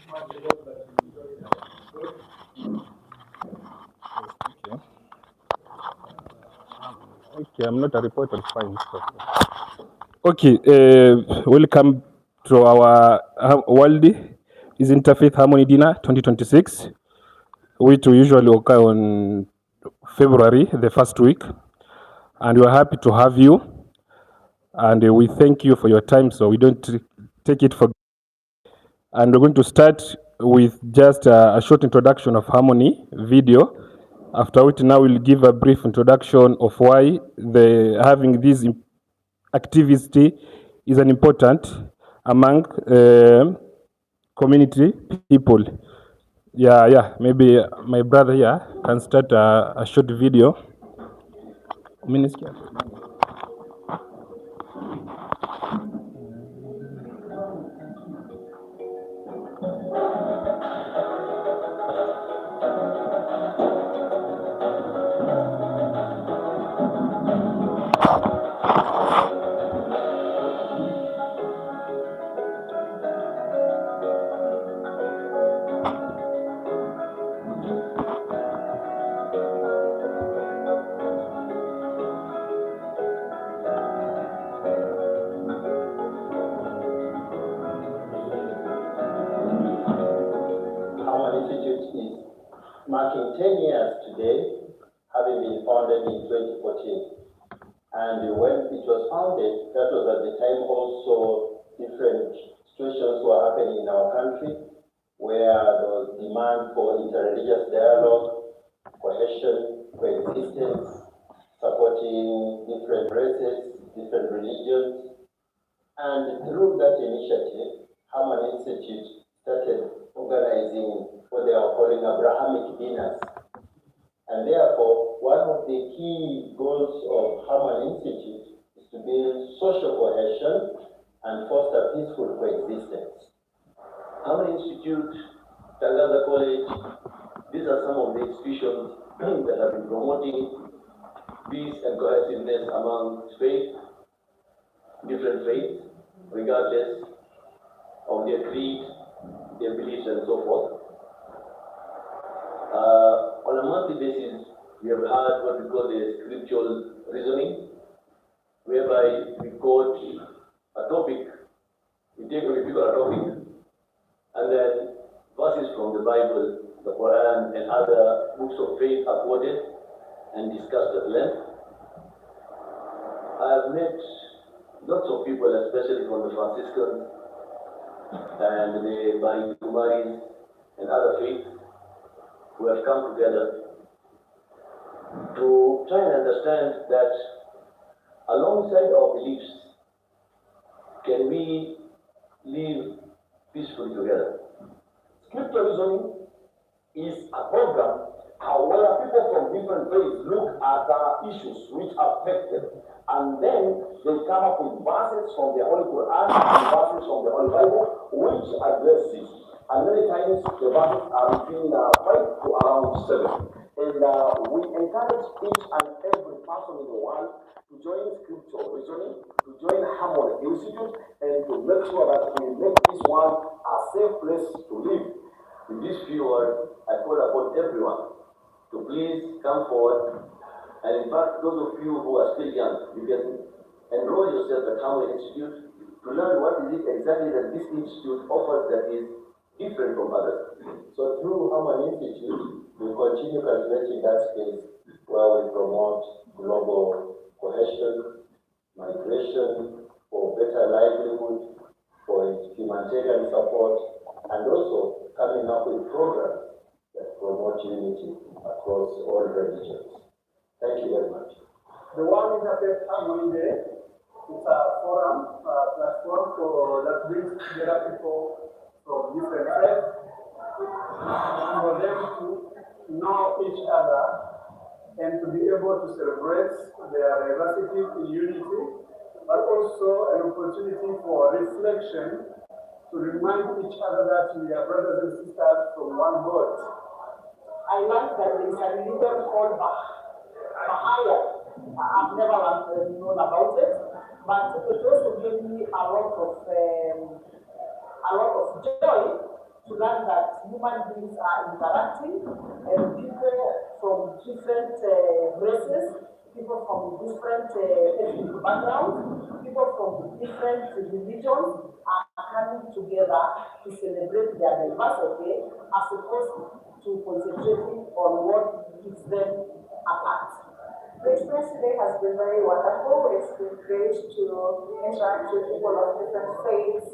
Okay, I'm not a reporter, fine. Okay, welcome to our World is Interfaith Harmony Dinner 2026, which will usually occur on February, the first week. And we're happy to have you. And we thank you for your time, so we don't take it for. And we're going to start with just a short introduction of Harmony video. After which, now we'll give a brief introduction of why having this activity is an important among community people. Yeah. Maybe my brother here can start a short video. Marking 10 years today, having been founded in 2014. And when it was founded, that was at the time also different situations were happening in our country, where there was demand for interreligious dialogue, cohesion, coexistence, supporting different races, different religions. And through that initiative, Harmony Institute started organizing what they are calling Abrahamic dinners. And therefore, one of the key goals of Harmony Institute is to build social cohesion and foster peaceful coexistence. Harmony Institute, Tangaza College, these are some of the institutions that have been promoting peace and cohesiveness among different faiths, regardless of their creed, their beliefs, and so forth. On a monthly basis, we have had what we call the scriptural reasoning, whereby we quote a topic, we pick a topic, and then verses from the Bible, the Quran, and other books of faith are quoted and discussed at length. I have met lots of people, especially from the Franciscans and the Bahai Kumaris and other faiths, who have come together to try and understand that alongside our beliefs, can we live peacefully together? Scripture reasoning is a program where people from different faiths look at the issues which affect them, and then they come up with verses from the Holy Quran and verses from the Holy Bible which address this. And many times the verses are between 5 to around 7. And we encourage each and every person in the world to join scriptural reasoning, to join Harmony Institute, and to make sure that we make this world a safe place to live. In this few words, I call upon everyone to please come forward. And in fact, those of you who are still young, you can enroll yourself at Harmony Institute to learn what is it exactly that this institute offers that is different from others. So through Harmony Institute, we continue cultivating that space where we promote global cohesion, migration, for better livelihood, for humanitarian support, and also coming up with programs that promote unity across all religions. Thank you very much. The One Interfaith Harmony Day is a forum, platform that brings together people from different faiths, for them to know each other and to be able to celebrate their diversity in unity, but also an opportunity for reflection to remind each other that we are brothers and sisters from one God. I learned that there is a religion called Bahaya. I've never known about it, but it also gave me a lot of joy to to learn that human beings are interacting, and people from different races, people from different ethnic backgrounds, people from different religions are coming together to celebrate their diversity as opposed to concentrating on what keeps them apart. The experience today has been very wonderful. It's been great to interact with people of different faiths,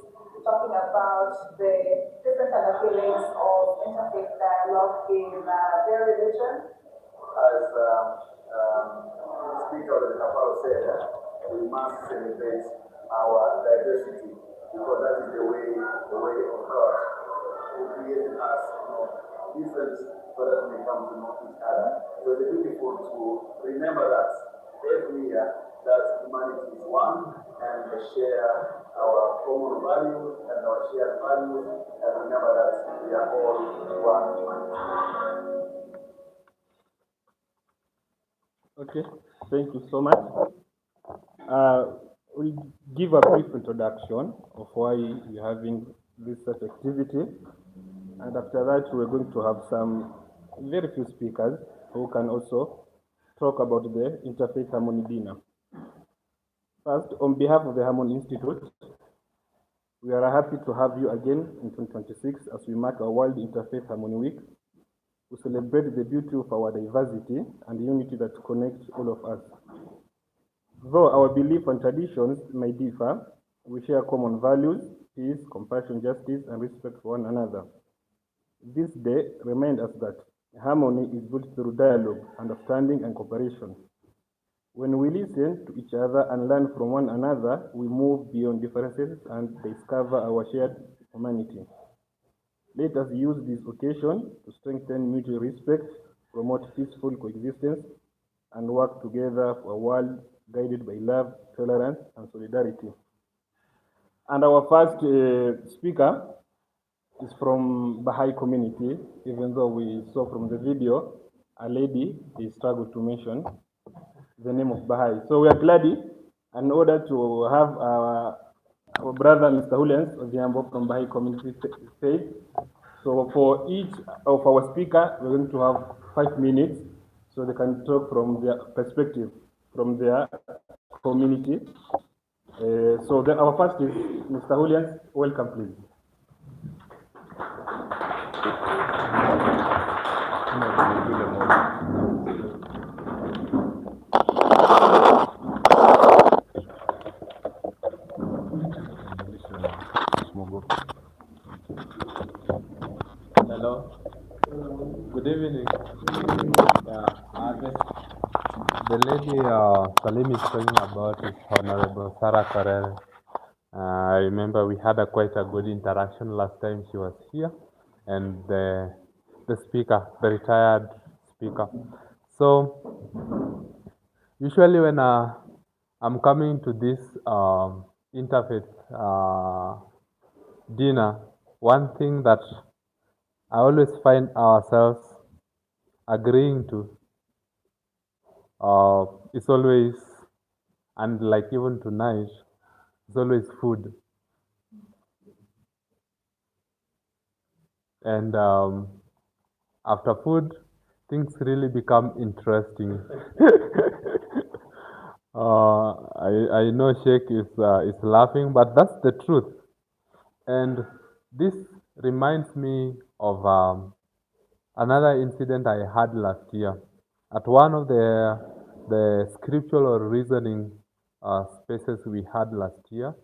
talking about the different feelings of interfaith dialogue in their religion. As Speaker of the Kapal said, we must celebrate our diversity because that is the way of God who created us, different so that we come to know each other. So it's beautiful to remember that every year that humanity is one and we share our common values and our shared values and remember that we are all one humanity. Okay, thank you so much. We'll give a brief introduction of why we're having this such activity. And after that, we're going to have some very few speakers who can also talk about the Interfaith Harmony Dinner. First, on behalf of the Harmony Institute, we are happy to have you again in 2026 as we mark our World Interfaith Harmony Week. We celebrate the beauty of our diversity and unity that connects all of us. Though our beliefs and traditions may differ, we share common values, peace, compassion, justice, and respect for one another. This day reminds us that harmony is built through dialogue, understanding, and cooperation. When we listen to each other and learn from one another, we move beyond differences and discover our shared humanity. Let us use this occasion to strengthen mutual respect, promote peaceful coexistence, and work together for a world guided by love, tolerance, and solidarity. And our first speaker is from Baha'i community, even though we saw from the video, a lady, they struggled to mention the name of Baha'i. So we are glad in order to have our brother, Mr. Hullens Odhiambo from Baha'i community faith. So for each of our speaker, we're going to have 5 minutes so they can talk from their perspective, from their community. So then our first is Mr. Hullens. Welcome, please. Hello. Good evening. The lady Salim is talking about is Honorable Sarah Korere. I remember we had quite a good interaction last time she was here, and the speaker, the retired speaker. So usually when I'm coming to this interfaith dinner, one thing that I always find ourselves agreeing to is always, and like even tonight, it's always food. And after food, things really become interesting. I know Sheikh is laughing, but that's the truth. And this reminds me of another incident I had last year. At one of the scriptural or reasoning spaces we had last year,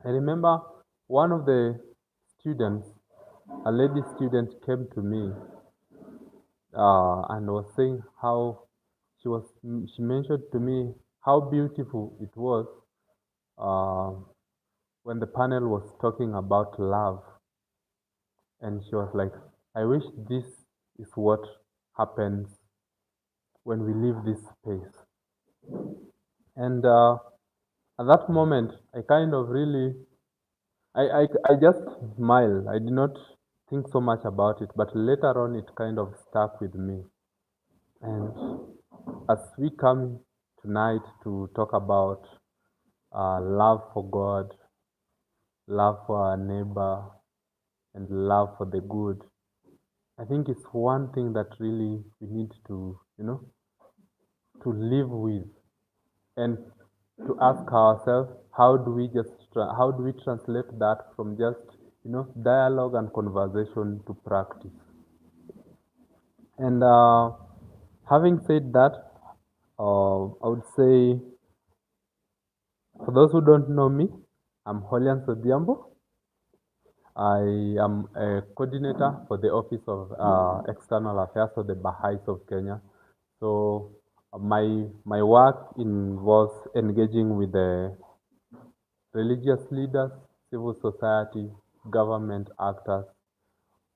I remember one of the students, a lady student, came to me and was saying how she mentioned to me how beautiful it was when the panel was talking about love. And she was like, I wish this is what happens when we leave this space. And at that moment, I kind of really, I just smiled. I did not think so much about it, but later on it kind of stuck with me. And as we come tonight to talk about love for God, love for our neighbor, and love for the good. I think it's one thing that really we need to, to live with, and to ask ourselves, how do we translate that from just, dialogue and conversation to practice? And having said that, I would say, for those who don't know me, I'm Holian Sodiambo. I am a coordinator for the Office of External Affairs of the Baha'is of Kenya. So my work involves engaging with the religious leaders, civil society, government actors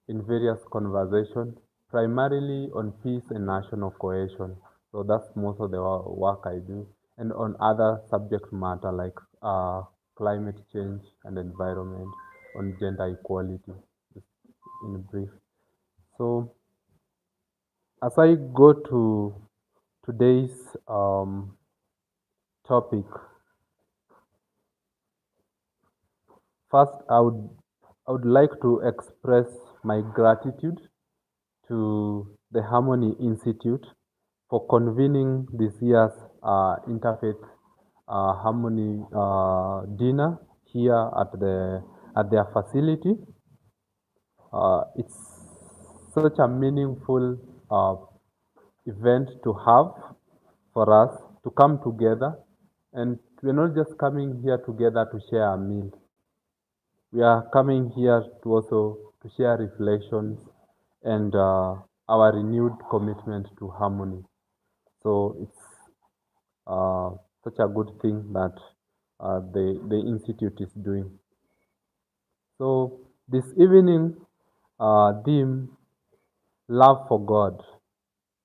in various conversations, primarily on peace and national cohesion. So that's most of the work I do, and on other subject matter like climate change and environment, on gender equality, in brief. So as I go to today's topic, first I would like to express my gratitude to the Harmony Institute for convening this year's Interfaith Harmony dinner here at their facility. It's such a meaningful event to have for us to come together, and we're not just coming here together to share a meal. We are coming here to also to share reflections and our renewed commitment to harmony. So it's such a good thing that the Institute is doing. So this evening, theme, love for God,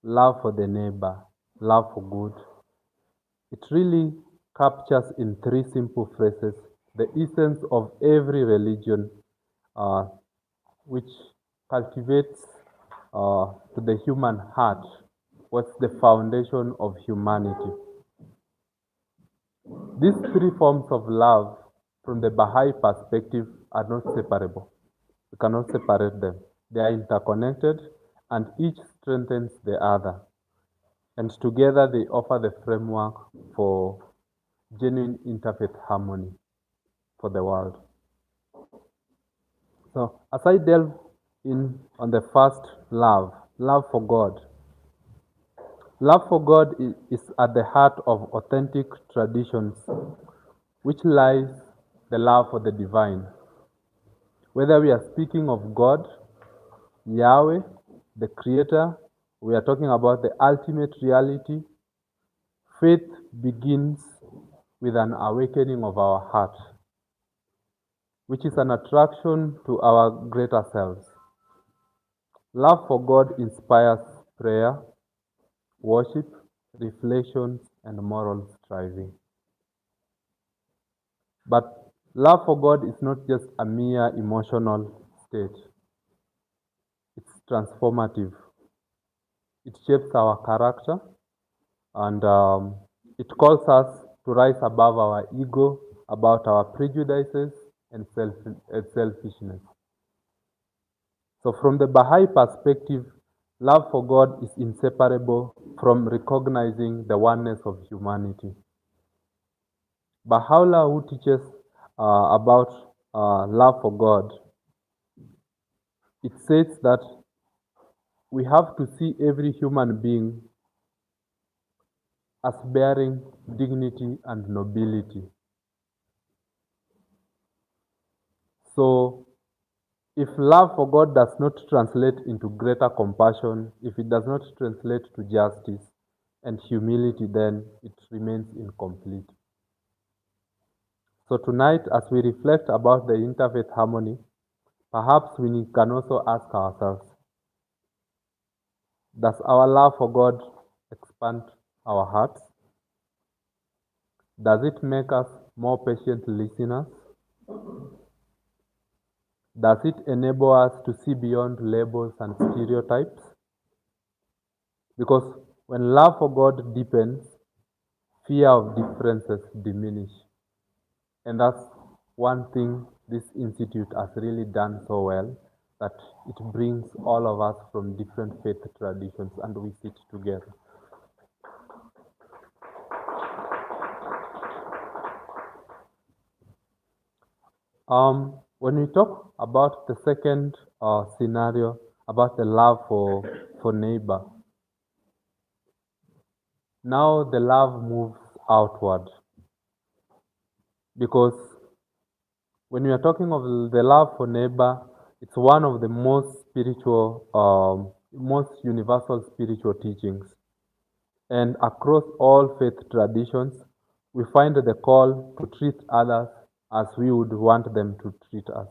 love for the neighbor, love for good. It really captures in three simple phrases the essence of every religion, which cultivates to the human heart what's the foundation of humanity. These three forms of love, from the Baha'i perspective, are not separable. We cannot separate them. They are interconnected, and each strengthens the other. And together they offer the framework for genuine interfaith harmony for the world. So as I delve in on the first love for God. Love for God is at the heart of authentic traditions, which lies the love for the divine. Whether we are speaking of God, Yahweh, the Creator, we are talking about the ultimate reality. Faith begins with an awakening of our heart, which is an attraction to our greater selves. Love for God inspires prayer, worship, reflections, and moral striving. But love for God is not just a mere emotional state. It's transformative. It shapes our character, and it calls us to rise above our ego, about our prejudices and selfishness. So from the Baha'i perspective, love for God is inseparable from recognizing the oneness of humanity. Baha'u'llah, who teaches about love for God, it says that we have to see every human being as bearing dignity and nobility. So, if love for God does not translate into greater compassion, if it does not translate to justice and humility, then it remains incomplete. So tonight, as we reflect about the interfaith harmony, perhaps we can also ask ourselves, does our love for God expand our hearts? Does it make us more patient listeners? Does it enable us to see beyond labels and stereotypes? Because when love for God deepens, fear of differences diminish. And that's one thing this institute has really done so well, that it brings all of us from different faith traditions and we sit together. When we talk about the second scenario, about the love for neighbor, now the love moves outward. Because when we are talking of the love for neighbor, it's one of the most spiritual, most universal spiritual teachings. And across all faith traditions, we find the call to treat others as we would want them to treat us,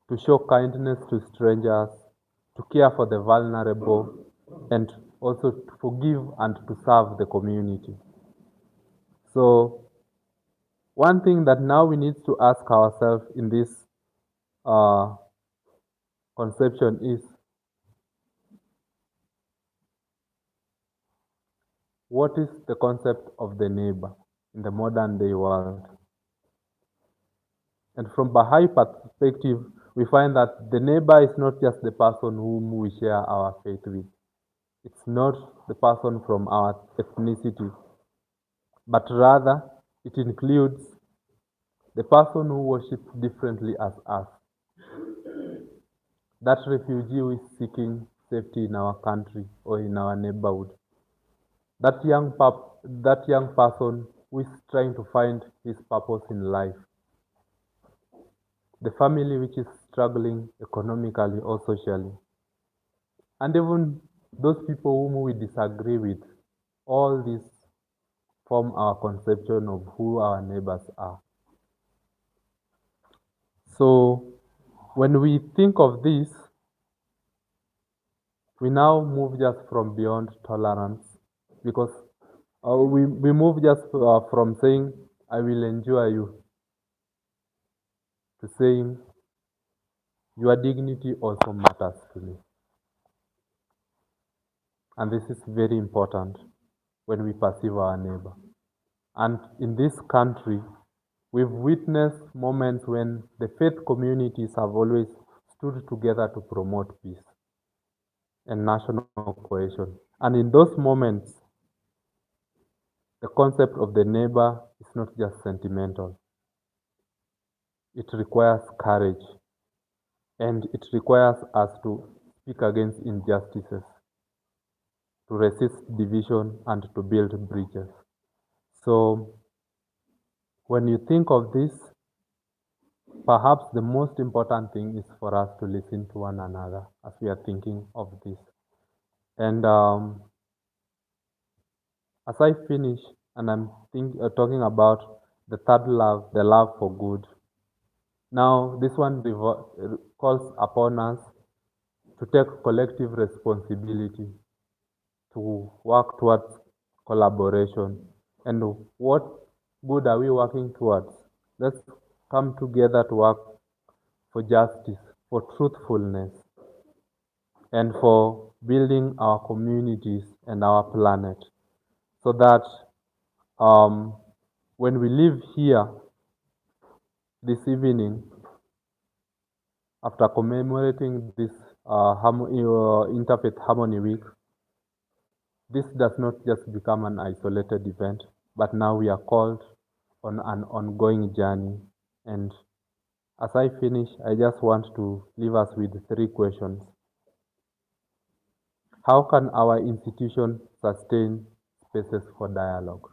to show kindness to strangers, to care for the vulnerable, and also to forgive and to serve the community. So, one thing that now we need to ask ourselves in this conception is, what is the concept of the neighbor in the modern day world? And from Baha'i perspective, we find that the neighbor is not just the person whom we share our faith with. It's not the person from our ethnicity, but rather it includes the person who worships differently as us. That refugee who is seeking safety in our country or in our neighborhood. That young person who is trying to find his purpose in life. The family which is struggling economically or socially. And even those people whom we disagree with, all these form our conception of who our neighbors are. So when we think of this, we now move just from beyond tolerance, because we move just from saying, I will endure you, to saying, your dignity also matters to me. And this is very important when we perceive our neighbor. And in this country, we've witnessed moments when the faith communities have always stood together to promote peace and national cohesion. And in those moments, the concept of the neighbor is not just sentimental. It requires courage, and it requires us to speak against injustices, to resist division, and to build bridges. So, when you think of this, perhaps the most important thing is for us to listen to one another as we are thinking of this. And as I finish, and I'm talking about the third love, the love for good. Now, this one calls upon us to take collective responsibility, to work towards collaboration. And what good are we working towards? Let's come together to work for justice, for truthfulness, and for building our communities and our planet, so that when we leave here this evening, after commemorating this Interfaith Harmony Week, this does not just become an isolated event, but now we are called on an ongoing journey. And as I finish, I just want to leave us with 3 questions. How can our institution sustain spaces for dialogue?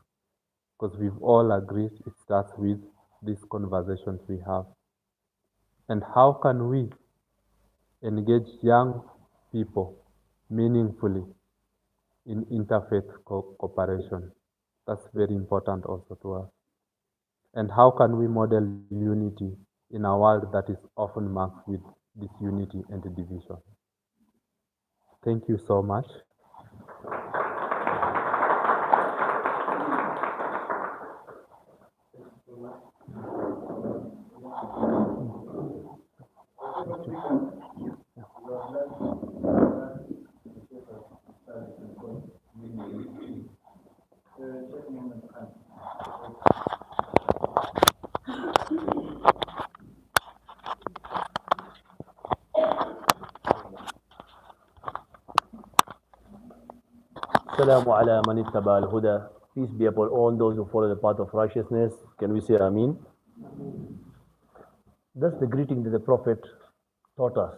Because we've all agreed it starts with these conversations we have. And how can we engage young people meaningfully in interfaith cooperation? That's very important also to us. And how can we model unity in a world that is often marked with disunity and division? Thank you so much. Assalamu ala man ittaba al-huda. Peace be upon all those who follow the path of righteousness. Can we say Ameen? That's the greeting that the Prophet taught us.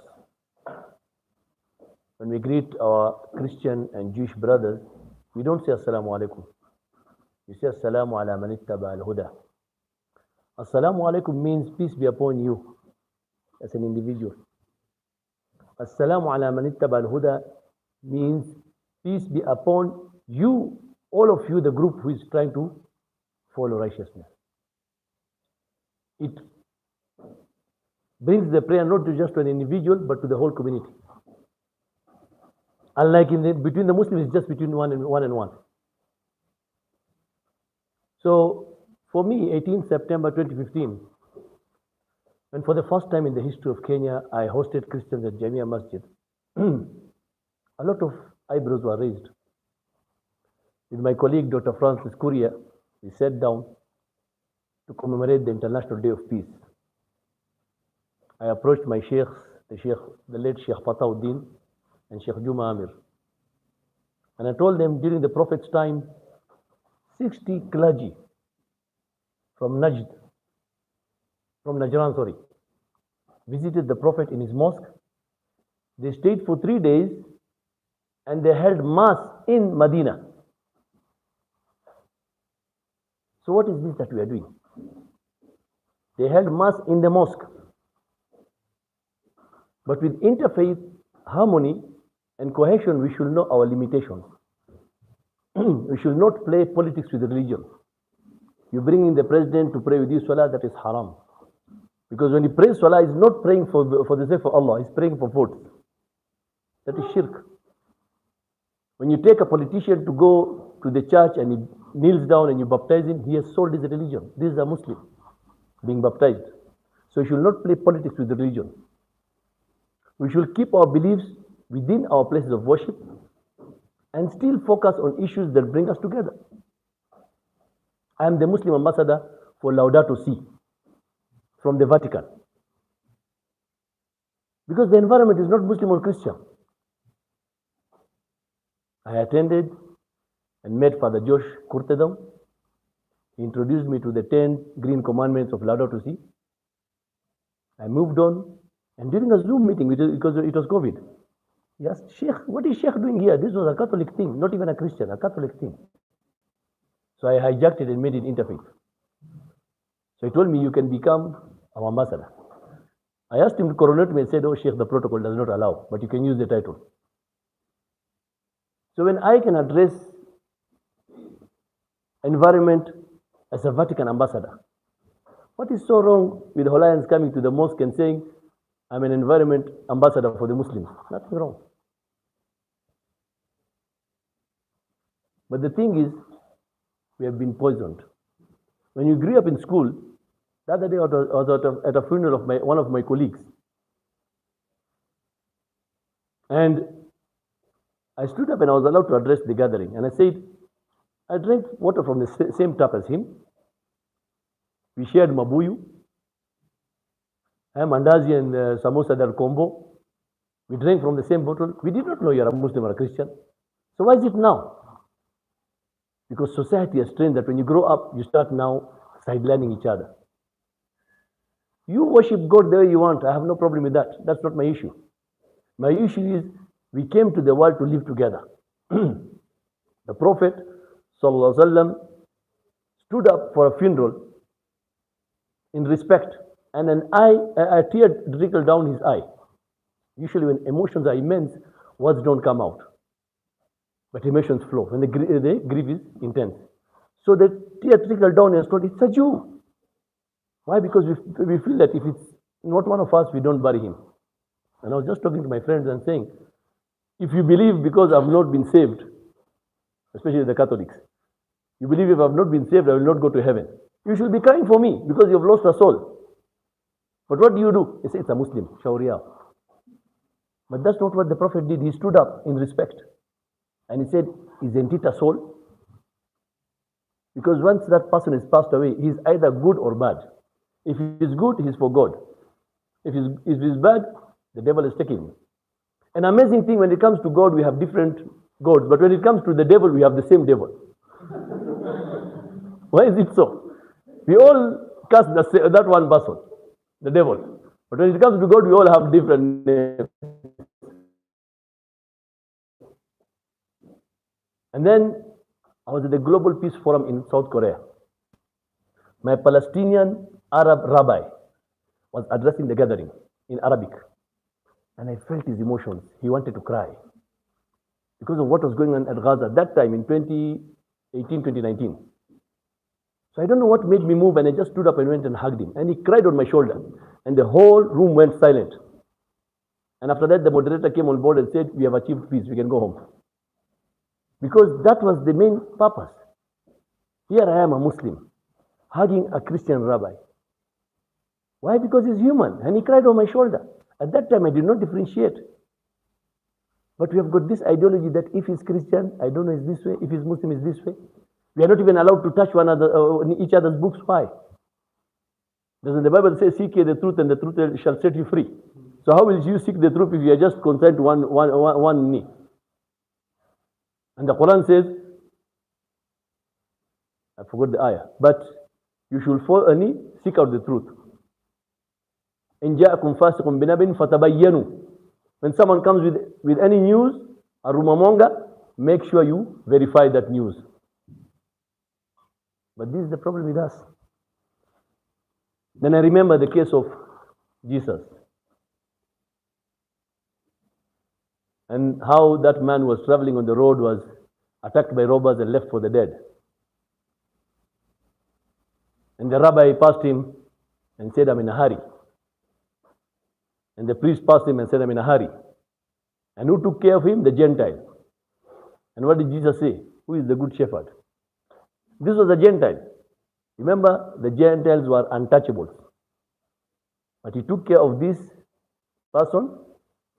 When we greet our Christian and Jewish brothers, we don't say Assalamu alaikum. We say Assalamu ala man ittaba al-huda. Assalamu alaikum means peace be upon you as an individual. Assalamu ala man ittaba al-huda means peace be upon you, all of you, the group who is trying to follow righteousness. It brings the prayer not to just an individual, but to the whole community. Unlike between the Muslims, it's just between one and one. So, for me, 18 September 2015, when for the first time in the history of Kenya, I hosted Christians at Jamia Masjid, a lot of eyebrows were raised. With my colleague, Dr. Francis Kuria, we sat down to commemorate the International Day of Peace. I approached my sheikhs, the late Sheikh Fatauddin and Sheikh Juma Amir. And I told them during the Prophet's time, 60 clergy from Najran, visited the Prophet in his mosque. They stayed for 3 days and they held mass in Medina. So what is this that we are doing? They held mass in the mosque. But with interfaith harmony and cohesion, we should know our limitations. We should not play politics with religion. You bring in the president to pray with you salah, that is haram. Because when he prays salah, he's not praying for the sake of Allah, he's praying for votes. That is shirk. When you take a politician to go to the church and he kneels down and you baptize him, he has sold his religion. This is a Muslim being baptized. So you should not play politics with religion. We should keep our beliefs within our places of worship and still focus on issues that bring us together. I am the Muslim ambassador for Laudato Si from the Vatican. Because the environment is not Muslim or Christian. I attended and met Father Josh Kurtedam. He introduced me to the 10 green commandments of Laudato Si. I moved on, and during a Zoom meeting, because it was COVID, he asked, Sheikh, what is Sheikh doing here? This was a Catholic thing, not even a Christian, a Catholic thing. So I hijacked it and made it interfaith. So he told me, you can become our ambassador. I asked him to coronate me and said, oh Sheikh, the protocol does not allow, but you can use the title. So when I can address environment as a Vatican ambassador, what is so wrong with Hawaiians coming to the mosque and saying, I'm an environment ambassador for the Muslims? Nothing wrong. But the thing is, we have been poisoned. When you grew up in school, the other day I was at a funeral of one of my colleagues. And I stood up and I was allowed to address the gathering. And I said, I drank water from the same tap as him. We shared mabuyu. Mandazi and samosa del combo. We drank from the same bottle. We did not know you're a Muslim or a Christian. So why is it now? Because society has trained that when you grow up, you start now sidelining each other. You worship God the way you want. I have no problem with that. That's not my issue. My issue is we came to the world to live together. The Prophet Sallallahu Alaihi Wasallam stood up for a funeral in respect, and a tear trickled down his eye. Usually when emotions are immense, words don't come out. But emotions flow when the grief is intense. So the tear trickled down and told, it's a Jew. Why? Because we feel that if it's not one of us, we don't bury him. And I was just talking to my friends and saying, if you believe because I've not been saved, especially the Catholics, you believe if I've not been saved, I will not go to heaven. You should be crying for me because you've lost a soul. But what do? He said, it's a Muslim, Sharia. But that's not what the Prophet did. He stood up in respect. And he said, isn't it a soul? Because once that person is passed away, he's either good or bad. If he's good, he's for God. If he's bad, the devil is taking him. An amazing thing, when it comes to God, we have different gods, but when it comes to the devil, we have the same devil. Why is it so? We all cast that one person, the devil. But when it comes to God, we all have different names. And then I was at the Global Peace Forum in South Korea. My Palestinian Arab rabbi was addressing the gathering in Arabic. And I felt his emotions. He wanted to cry because of what was going on at Gaza at that time in 2018, 2019. So I don't know what made me move, and I just stood up and went and hugged him. And he cried on my shoulder. And the whole room went silent. And after that, the moderator came on board and said, we have achieved peace, we can go home. Because that was the main purpose. Here I am, a Muslim, hugging a Christian rabbi. Why? Because he's human, and he cried on my shoulder. At that time, I did not differentiate. But we have got this ideology that if he's Christian, I don't know, is this way. If he's Muslim, is this way. We are not even allowed to touch one another, each other's books. Why? Doesn't the Bible say, seek ye the truth, and the truth shall set you free? So how will you seek the truth if you are just consigned to one knee? And the Quran says, I forgot the ayah, but you should fall a knee, seek out the truth. In ja'akum fasiqun binabin fatabayyanu. When someone comes with any news, a rumor monger, make sure you verify that news. But this is the problem with us. Then I remember the case of Jesus. And how that man was traveling on the road, was attacked by robbers and left for the dead. And the rabbi passed him and said, I'm in a hurry. And the priest passed him and said, I'm in a hurry. And who took care of him? The Gentile. And what did Jesus say? Who is the good shepherd? This was a Gentile. Remember, the Gentiles were untouchables. But he took care of this person,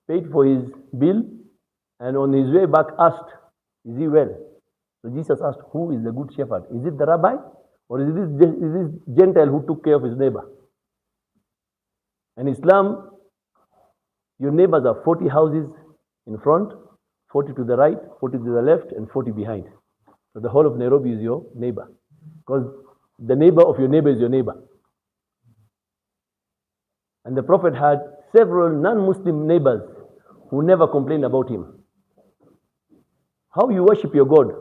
paid for his bill, and on his way back asked, is he well? So Jesus asked, who is the good shepherd? Is it the rabbi? Or is this Gentile who took care of his neighbor? In Islam, your neighbors are 40 houses in front, 40 to the right, 40 to the left, and 40 behind. So the whole of Nairobi is your neighbor. Because the neighbor of your neighbor is your neighbor. And the Prophet had several non-Muslim neighbors who never complained about him. How you worship your God?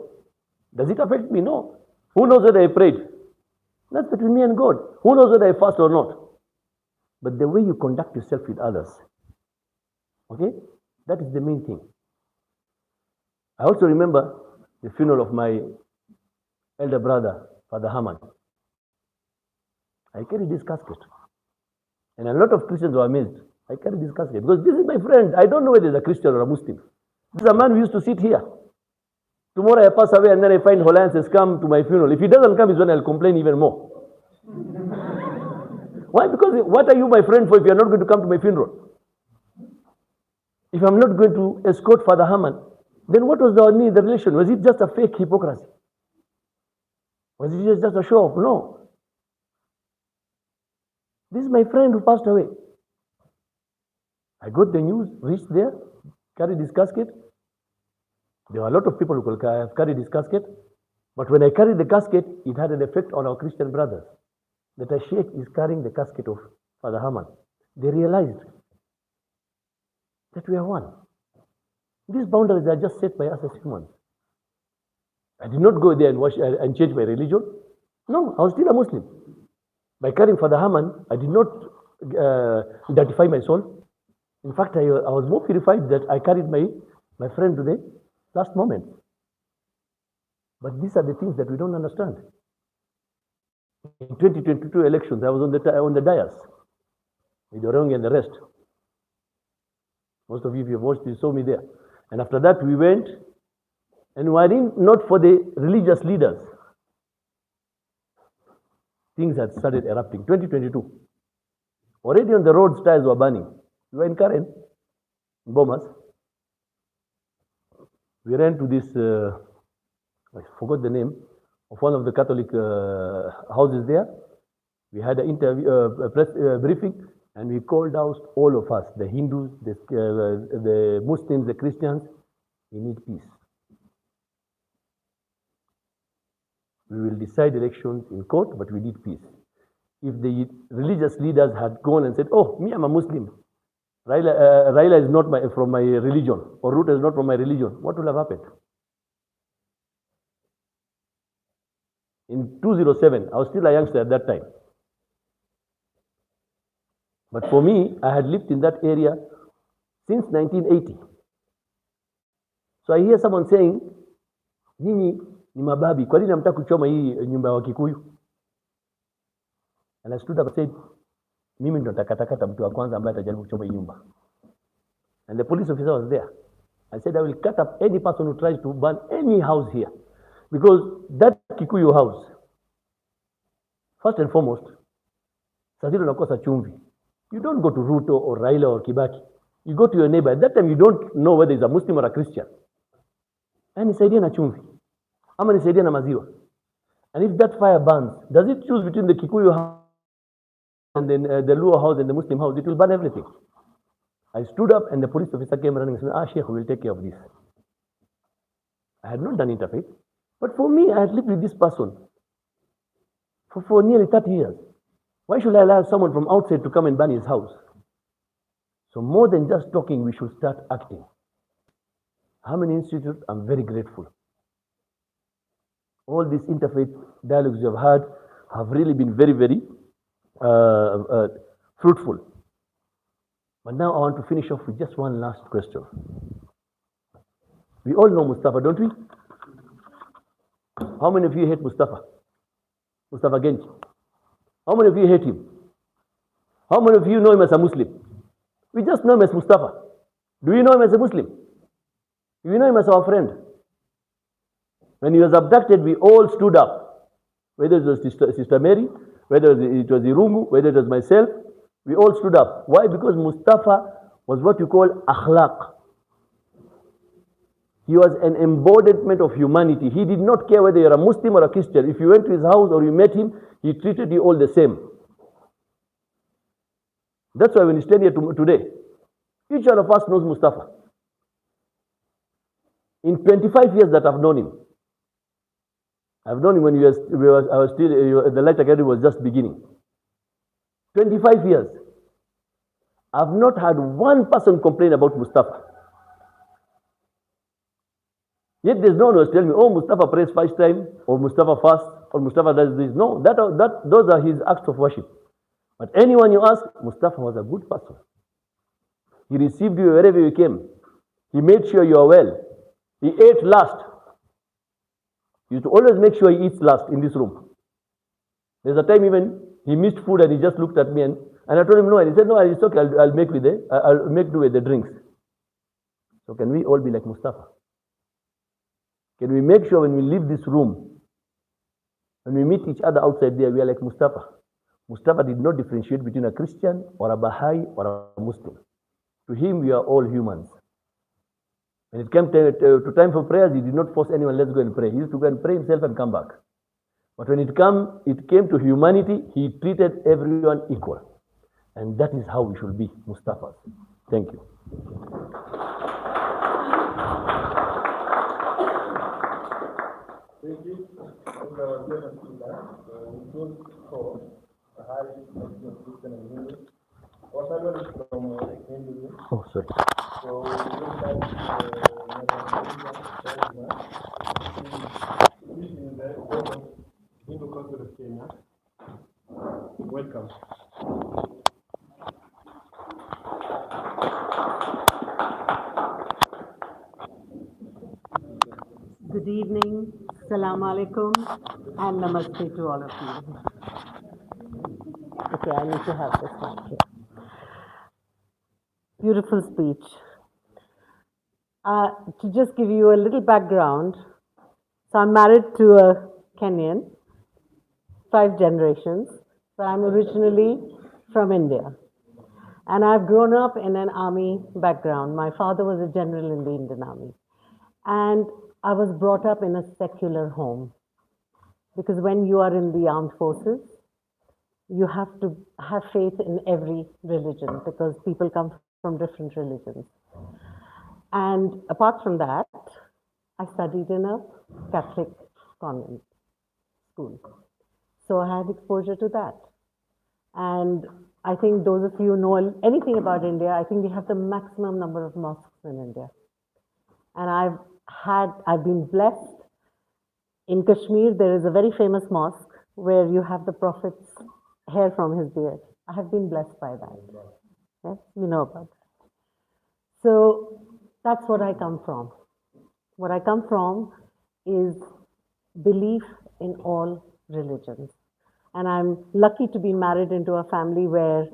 Does it affect me? No. Who knows whether I prayed? That's between me and God. Who knows whether I fast or not? But the way you conduct yourself with others, okay, that is the main thing. I also remember the funeral of my elder brother, Father Haman. I carried this casket. And a lot of Christians were amazed. I carried this casket because this is my friend. I don't know whether he's a Christian or a Muslim. This is a man who used to sit here. Tomorrow I pass away and then I find Hollands has come to my funeral. If he doesn't come, is when I'll complain even more. Why? Because what are you my friend for if you're not going to come to my funeral? If I'm not going to escort Father Haman, then what was the relation? Was it just a fake hypocrisy? Was it just a show off? No. This is my friend who passed away. I got the news, reached there, carried his casket. There were a lot of people who could have carried his casket. But when I carried the casket, it had an effect on our Christian brothers. That a sheikh is carrying the casket of Father Haman. They realized that we are one. These boundaries are just set by us as humans. I did not go there and change my religion. No, I was still a Muslim. By carrying Father Haman, I did not identify my soul. In fact, I was more purified that I carried my friend to the last moment. But these are the things that we don't understand. In 2022 elections, I was on the dais with Orongi and the rest. Most of you, if you've watched, you saw me there. And after that, we went, and we in not for the religious leaders. Things had started erupting. 2022. Already on the roads, tires were burning. We were in Karen, in Bomas. We ran to this, I forgot the name, of one of the Catholic houses there. We had an interview, a press briefing, and we called out all of us, the Hindus, the Muslims, the Christians. We need peace. We will decide elections in court, but we need peace. If the religious leaders had gone and said, oh, me, I'm a Muslim, Raila is not from my religion, or Ruto is not from my religion, what will have happened? In 2007, I was still a youngster at that time. But for me, I had lived in that area since 1980. So I hear someone saying, nyinyi ni mababi, kwa nini hamtaki kuchoma hii nyumba ya Wakikuyu? And I stood up and said, mimi ndo nitakatakata mtu wa kwanza ambaye atajaribu kuchoma hii nyumba. And the police officer was there. I said, I will cut up any person who tries to burn any house here. Because that Kikuyu house, first and foremost, sazilo nakosa chumvi. You don't go to Ruto or Raila or Kibaki. You go to your neighbor. At that time, you don't know whether he's a Muslim or a Christian. And nisaidia na chumvi. Ama nisaidia na maziwa. And if that fire burns, does it choose between the Kikuyu house and then the Luo house and the Muslim house? It will burn everything. I stood up and the police officer came running and said, Sheikh, we will take care of this. I had not done interfaith. But for me, I had lived with this person for nearly 30 years. Why should I allow someone from outside to come and burn his house? So more than just talking, we should start acting. Harmony Institute, I'm very grateful. All these interfaith dialogues you have had have really been very, very fruitful. But now I want to finish off with just one last question. We all know Mustafa, don't we? How many of you hate Mustafa? Mustafa Genchi. How many of you hate him? How many of you know him as a Muslim? We just know him as Mustafa. Do you know him as a Muslim? Do you know him as our friend? When he was abducted, we all stood up. Whether it was Sister Mary, whether it was Irungu, whether it was myself, we all stood up. Why? Because Mustafa was what you call akhlaq. He was an embodiment of humanity. He did not care whether you're a Muslim or a Christian. If you went to his house or you met him, he treated you all the same. That's why when you stand here today, each one of us knows Mustafa. In 25 years that I've known him, I've known him when I was still, the Light Academy was just beginning. 25 years. I've not had one person complain about Mustafa. Yet there's no one who was telling me, oh, Mustafa prays 5 times, or Mustafa fasts, or Mustafa does this. No, those are his acts of worship. But anyone you ask, Mustafa was a good person. He received you wherever you came. He made sure you are well. He ate last. He used to always make sure he eats last in this room. There's a time even he missed food and he just looked at me and I told him no, and he said, no, it's okay, I'll make do with the drinks. So can we all be like Mustafa? Can we make sure when we leave this room, when we meet each other outside there, we are like Mustafa? Mustafa did not differentiate between a Christian or a Baha'i or a Muslim. To him, we are all humans. When it came to time for prayers, he did not force anyone, let's go and pray. He used to go and pray himself and come back. But when it came to humanity, he treated everyone equal. And that is how we should be, Mustafas. Thank you. Thank you. We are going to see that. We don't call a high Christian and Hindu. What I learned from Hindu. Oh, sorry. So we look at in the Hindu Council of Kenya. Welcome. Good evening, Salam Alaikum, and Namaste to all of you. Okay, I need to have this one here. Beautiful speech. To just give you a little background, so I'm married to a Kenyan, 5 generations, but I'm originally from India. And I've grown up in an army background. My father was a general in the Indian Army. And I was brought up in a secular home. Because when you are in the armed forces, you have to have faith in every religion because people come from different religions. And apart from that, I studied in a Catholic convent. school. So I had exposure to that. And I think those of you who know anything about India, I think we have the maximum number of mosques in India. And I've been blessed. In Kashmir, there is a very famous mosque where you have the Prophet's hair from his beard. I have been blessed by that. Yes, you know about that. So that's what I come from. What I come from is belief in all religions. And I'm lucky to be married into a family where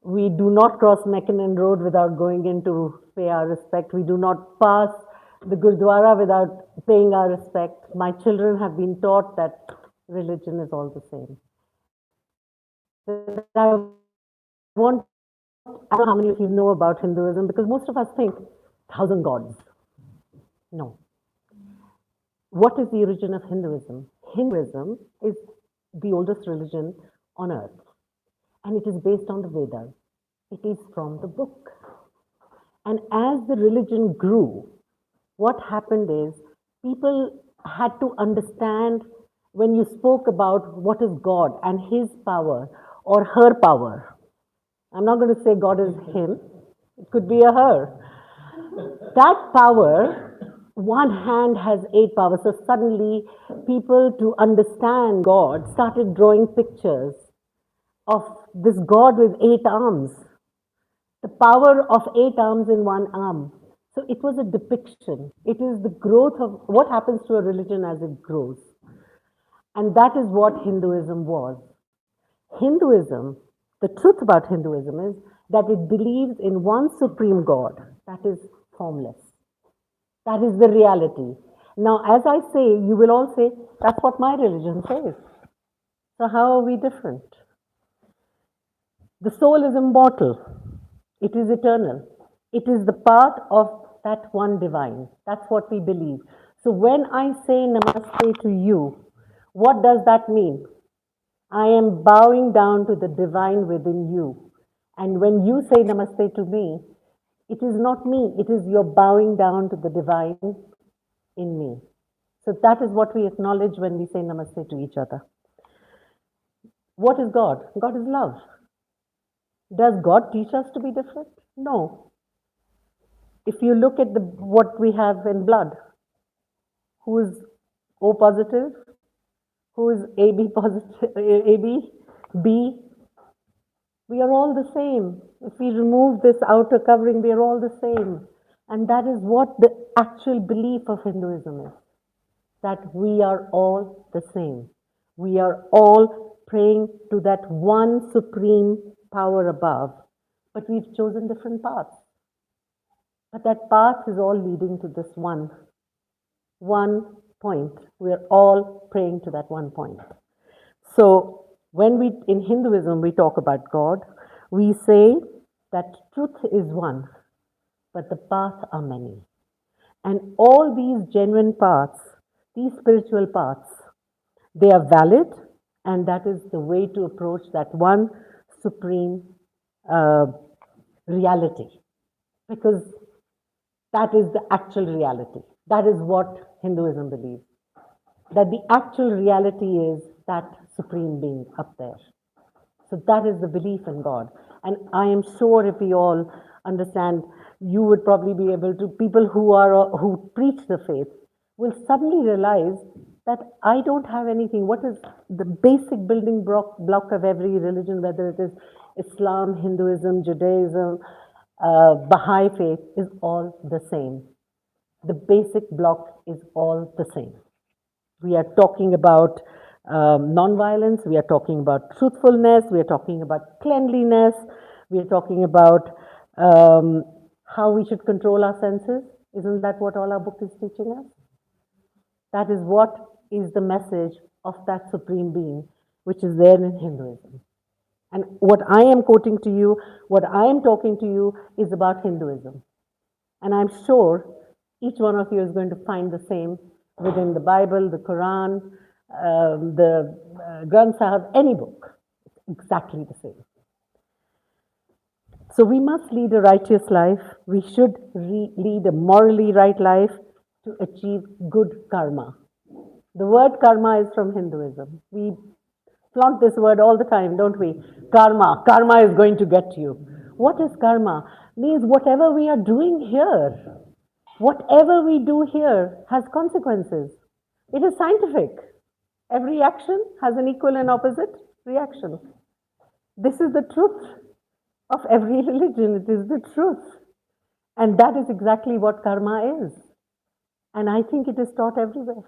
we do not cross Mackinnon Road without going in to pay our respect. We do not pass the Gurdwara without paying our respect. My children have been taught that religion is all the same. But I don't know how many of you know about Hinduism, because most of us think 1,000 gods. No. What is the origin of Hinduism? Hinduism is the oldest religion on earth, and it is based on the Vedas. It is from the book. And as the religion grew, what happened is people had to understand when you spoke about what is God and his power or her power. I'm not going to say God is him, it could be a her. That power, one hand has 8 powers. So suddenly, people, to understand God, started drawing pictures of this God with 8 arms, the power of 8 arms in one arm. So it was a depiction. It is the growth of what happens to a religion as it grows. And that is what Hinduism was. Hinduism, the truth about Hinduism is that it believes in one supreme God that is formless. That is the reality. Now, as I say, you will all say, that's what my religion says. So how are we different? The soul is immortal. It is eternal. It is the part of that one divine. That's what we believe. So when I say namaste to you, what does that mean? I am bowing down to the divine within you. And when you say namaste to me, it is not me, it is your bowing down to the divine in me. So that is what we acknowledge when we say namaste to each other. What is God? God is love. Does God teach us to be different? No. If you look at what we have in blood, who is O positive, who is AB positive, AB, B, we are all the same. If we remove this outer covering, we are all the same. And that is what the actual belief of Hinduism is, that we are all the same. We are all praying to that one supreme power above, but we've chosen different paths. But that path is all leading to this one point. We're all praying to that one point. So when in Hinduism, we talk about God, we say that truth is one, but the paths are many. And all these genuine paths, these spiritual paths, they are valid, and that is the way to approach that one supreme reality. Because that is the actual reality. That is what Hinduism believes. That the actual reality is that supreme being up there. So that is the belief in God. And I am sure if we all understand, you would probably be able to, people who preach the faith will suddenly realize that I don't have anything. What is the basic building block of every religion, whether it is Islam, Hinduism, Judaism, Baha'i faith, is all the same. The basic block is all the same. We are talking about non-violence, we are talking about truthfulness, we are talking about cleanliness, we are talking about how we should control our senses. Isn't that what all our book is teaching us? That is what is the message of that supreme being, which is there in Hinduism. And what I am quoting to you, what I am talking to you, is about Hinduism. And I'm sure each one of you is going to find the same within the Bible, the Quran, the Granth Sahib, any book. It's exactly the same. So we must lead a righteous life. We should lead a morally right life to achieve good karma. The word karma is from Hinduism. We flaunt this word all the time, don't we? Karma. Karma is going to get you. What is karma? Means whatever we are doing here, whatever we do here has consequences. It is scientific. Every action has an equal and opposite reaction. This is the truth of every religion. It is the truth. And that is exactly what karma is. And I think it is taught everywhere.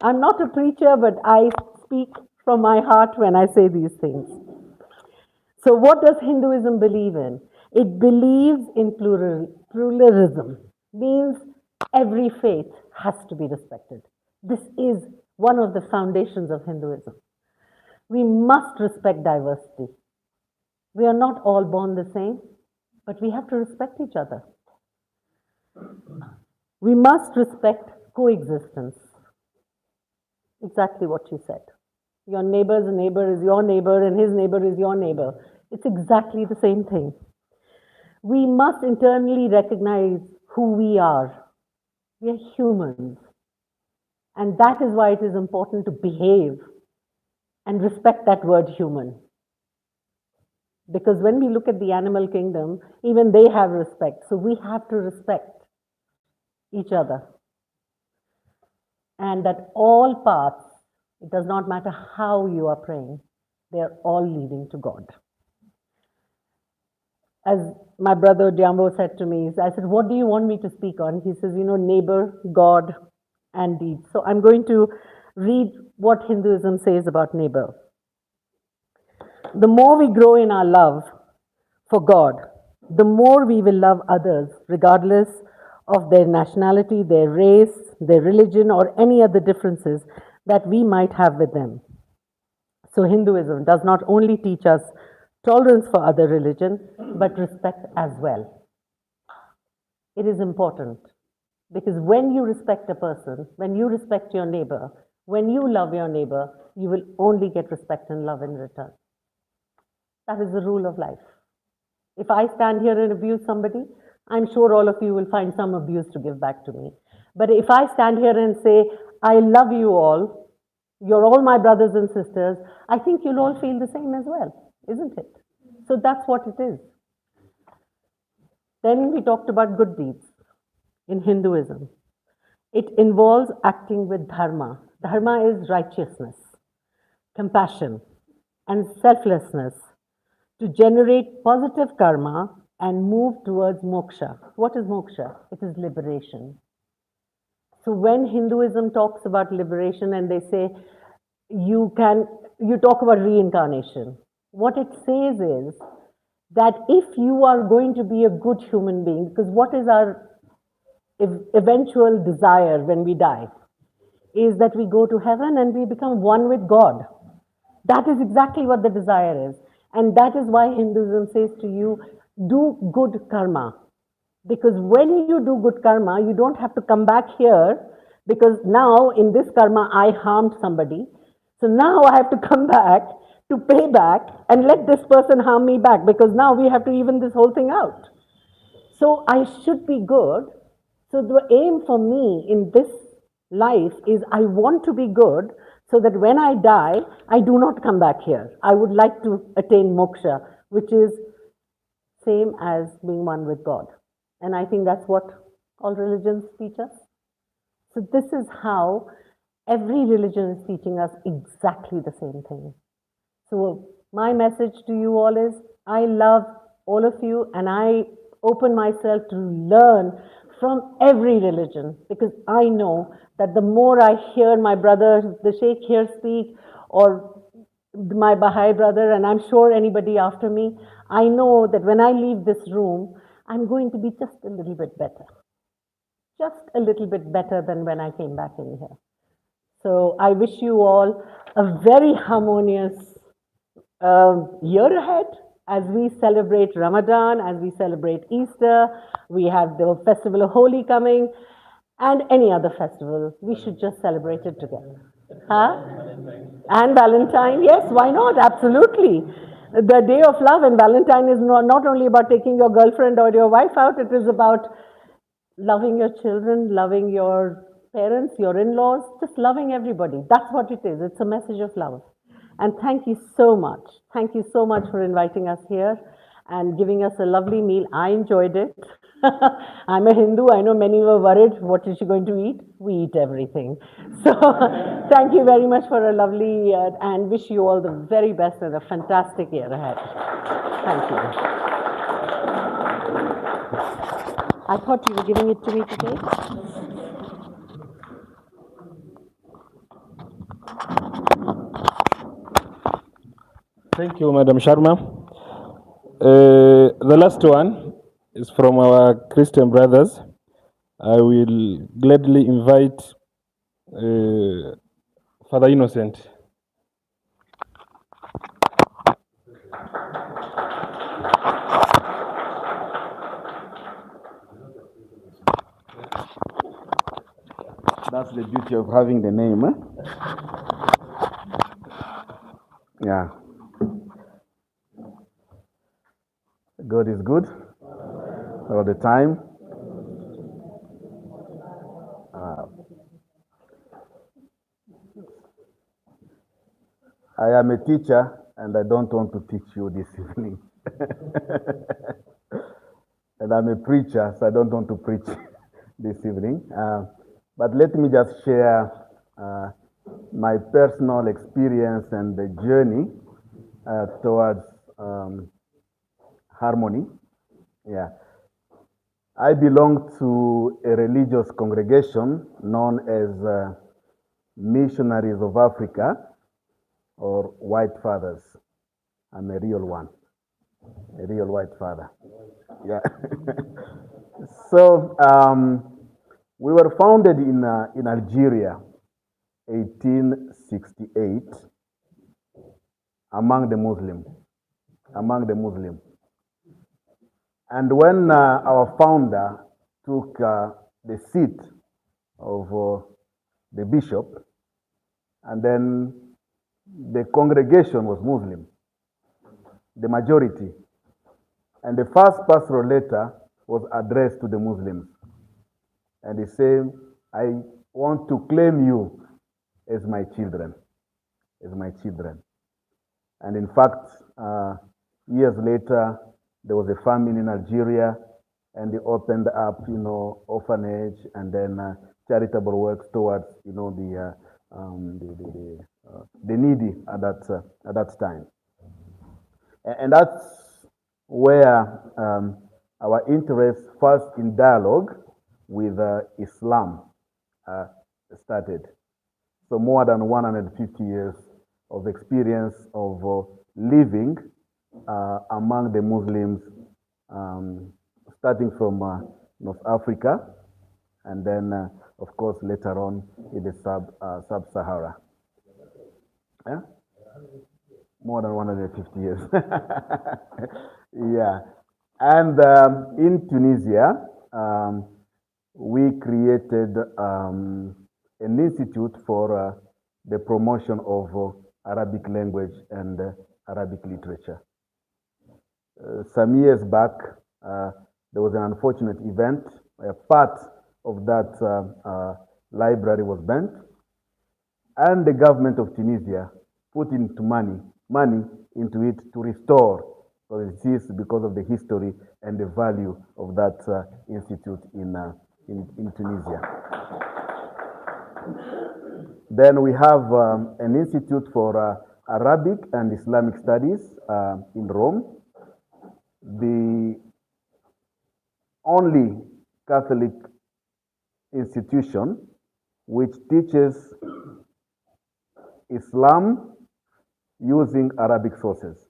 I'm not a preacher, but I speak from my heart when I say these things. So, what does Hinduism believe in? It believes in pluralism, means every faith has to be respected. This is one of the foundations of Hinduism. We must respect diversity. We are not all born the same, but we have to respect each other. We must respect coexistence. Exactly what you said. Your neighbor's neighbor is your neighbor and his neighbor is your neighbor. It's exactly the same thing. We must internally recognize who we are. We are humans. And that is why it is important to behave and respect that word human. Because when we look at the animal kingdom, even they have respect. So we have to respect each other. And that all paths, it does not matter how you are praying, they are all leading to God. As my brother Jambo said to me, I said, what do you want me to speak on? He says, neighbor, God, and deeds. So I'm going to read what Hinduism says about neighbor. The more we grow in our love for God, the more we will love others, regardless of their nationality, their race, their religion, or any other differences that we might have with them. So Hinduism does not only teach us tolerance for other religion, but respect as well. It is important because when you respect a person, when you respect your neighbor, when you love your neighbor, you will only get respect and love in return. That is the rule of life. If I stand here and abuse somebody, I'm sure all of you will find some abuse to give back to me. But if I stand here and say, I love you all, you're all my brothers and sisters, I think you'll all feel the same as well, isn't it? So that's what it is. Then we talked about good deeds in Hinduism. It involves acting with dharma. Dharma is righteousness, compassion, and selflessness to generate positive karma and move towards moksha. What is moksha? It is liberation. So when Hinduism talks about liberation and they say you talk about reincarnation, what it says is that if you are going to be a good human being, because what is our eventual desire when we die? Is that we go to heaven and we become one with God. That is exactly what the desire is. And that is why Hinduism says to you, do good karma. Because when you do good karma, you don't have to come back here because now in this karma I harmed somebody. So now I have to come back to pay back and let this person harm me back because now we have to even this whole thing out. So I should be good. So the aim for me in this life is I want to be good so that when I die, I do not come back here. I would like to attain moksha, which is same as being one with God. And I think that's what all religions teach us. So this is how every religion is teaching us exactly the same thing. So my message to you all is, I love all of you and I open myself to learn from every religion because I know that the more I hear my brother, the Sheikh here speak, or my Baha'i brother, and I'm sure anybody after me, I know that when I leave this room, I'm going to be just a little bit better. Just a little bit better than when I came back in here. So I wish you all a very harmonious year ahead as we celebrate Ramadan, as we celebrate Easter. We have the festival of Holi coming and any other festival. We should just celebrate it together. Huh? And Valentine, yes, why not? Absolutely. The day of love and Valentine is not only about taking your girlfriend or your wife out, it is about loving your children, loving your parents, your in-laws, just loving everybody. That's what it is. It's a message of love. And thank you so much. Thank you so much for inviting us here and giving us a lovely meal. I enjoyed it. I'm a Hindu. I know many were worried, what is she going to eat? We eat everything. So thank you very much for a lovely and wish you all the very best and a fantastic year ahead. Thank you. I thought you were giving it to me today. Thank you, Madam Sharma. The last one is from our Christian brothers. I will gladly invite Father Innocent. That's the beauty of having the name, eh? Yeah. God is good all the time. I am a teacher and I don't want to teach you this evening. And I'm a preacher, so I don't want to preach this evening. But let me just share my personal experience and the journey towards harmony. Yeah. I belong to a religious congregation known as Missionaries of Africa, or White Fathers. I'm a real one, a real white father. Yeah. So we were founded in Algeria, 1868, among the Muslims. And when our founder took the seat of the bishop, and then the congregation was Muslim, the majority. And the first pastoral letter was addressed to the Muslims. And he said, I want to claim you as my children, And in fact, years later, there was a famine in Algeria, and they opened up, orphanage and then charitable works towards, the needy at that time. And that's where our interest first in dialogue with Islam started. So more than 150 years of experience of living among the Muslims, starting from North Africa, and then, of course, later on in the sub-Sahara. Yeah? More than 150 years. Yeah. And in Tunisia, we created an institute for the promotion of Arabic language and Arabic literature. Some years back, there was an unfortunate event. A part of that library was burnt, and the government of Tunisia put into money into it to restore. So it is because of the history and the value of that institute in Tunisia. Then we have an institute for Arabic and Islamic studies in Rome, the only Catholic institution which teaches Islam using Arabic sources.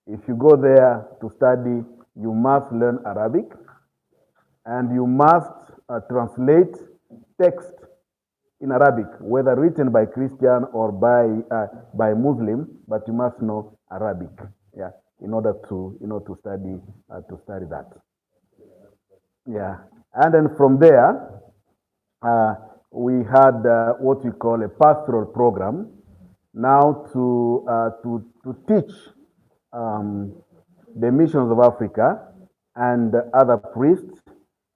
If you go there to study, you must learn Arabic, and you must translate text in Arabic, whether written by Christian or by Muslim, but you must know Arabic, yeah, in order to study that. Yeah, and then from there, we had what we call a pastoral program now to teach the missions of Africa and other priests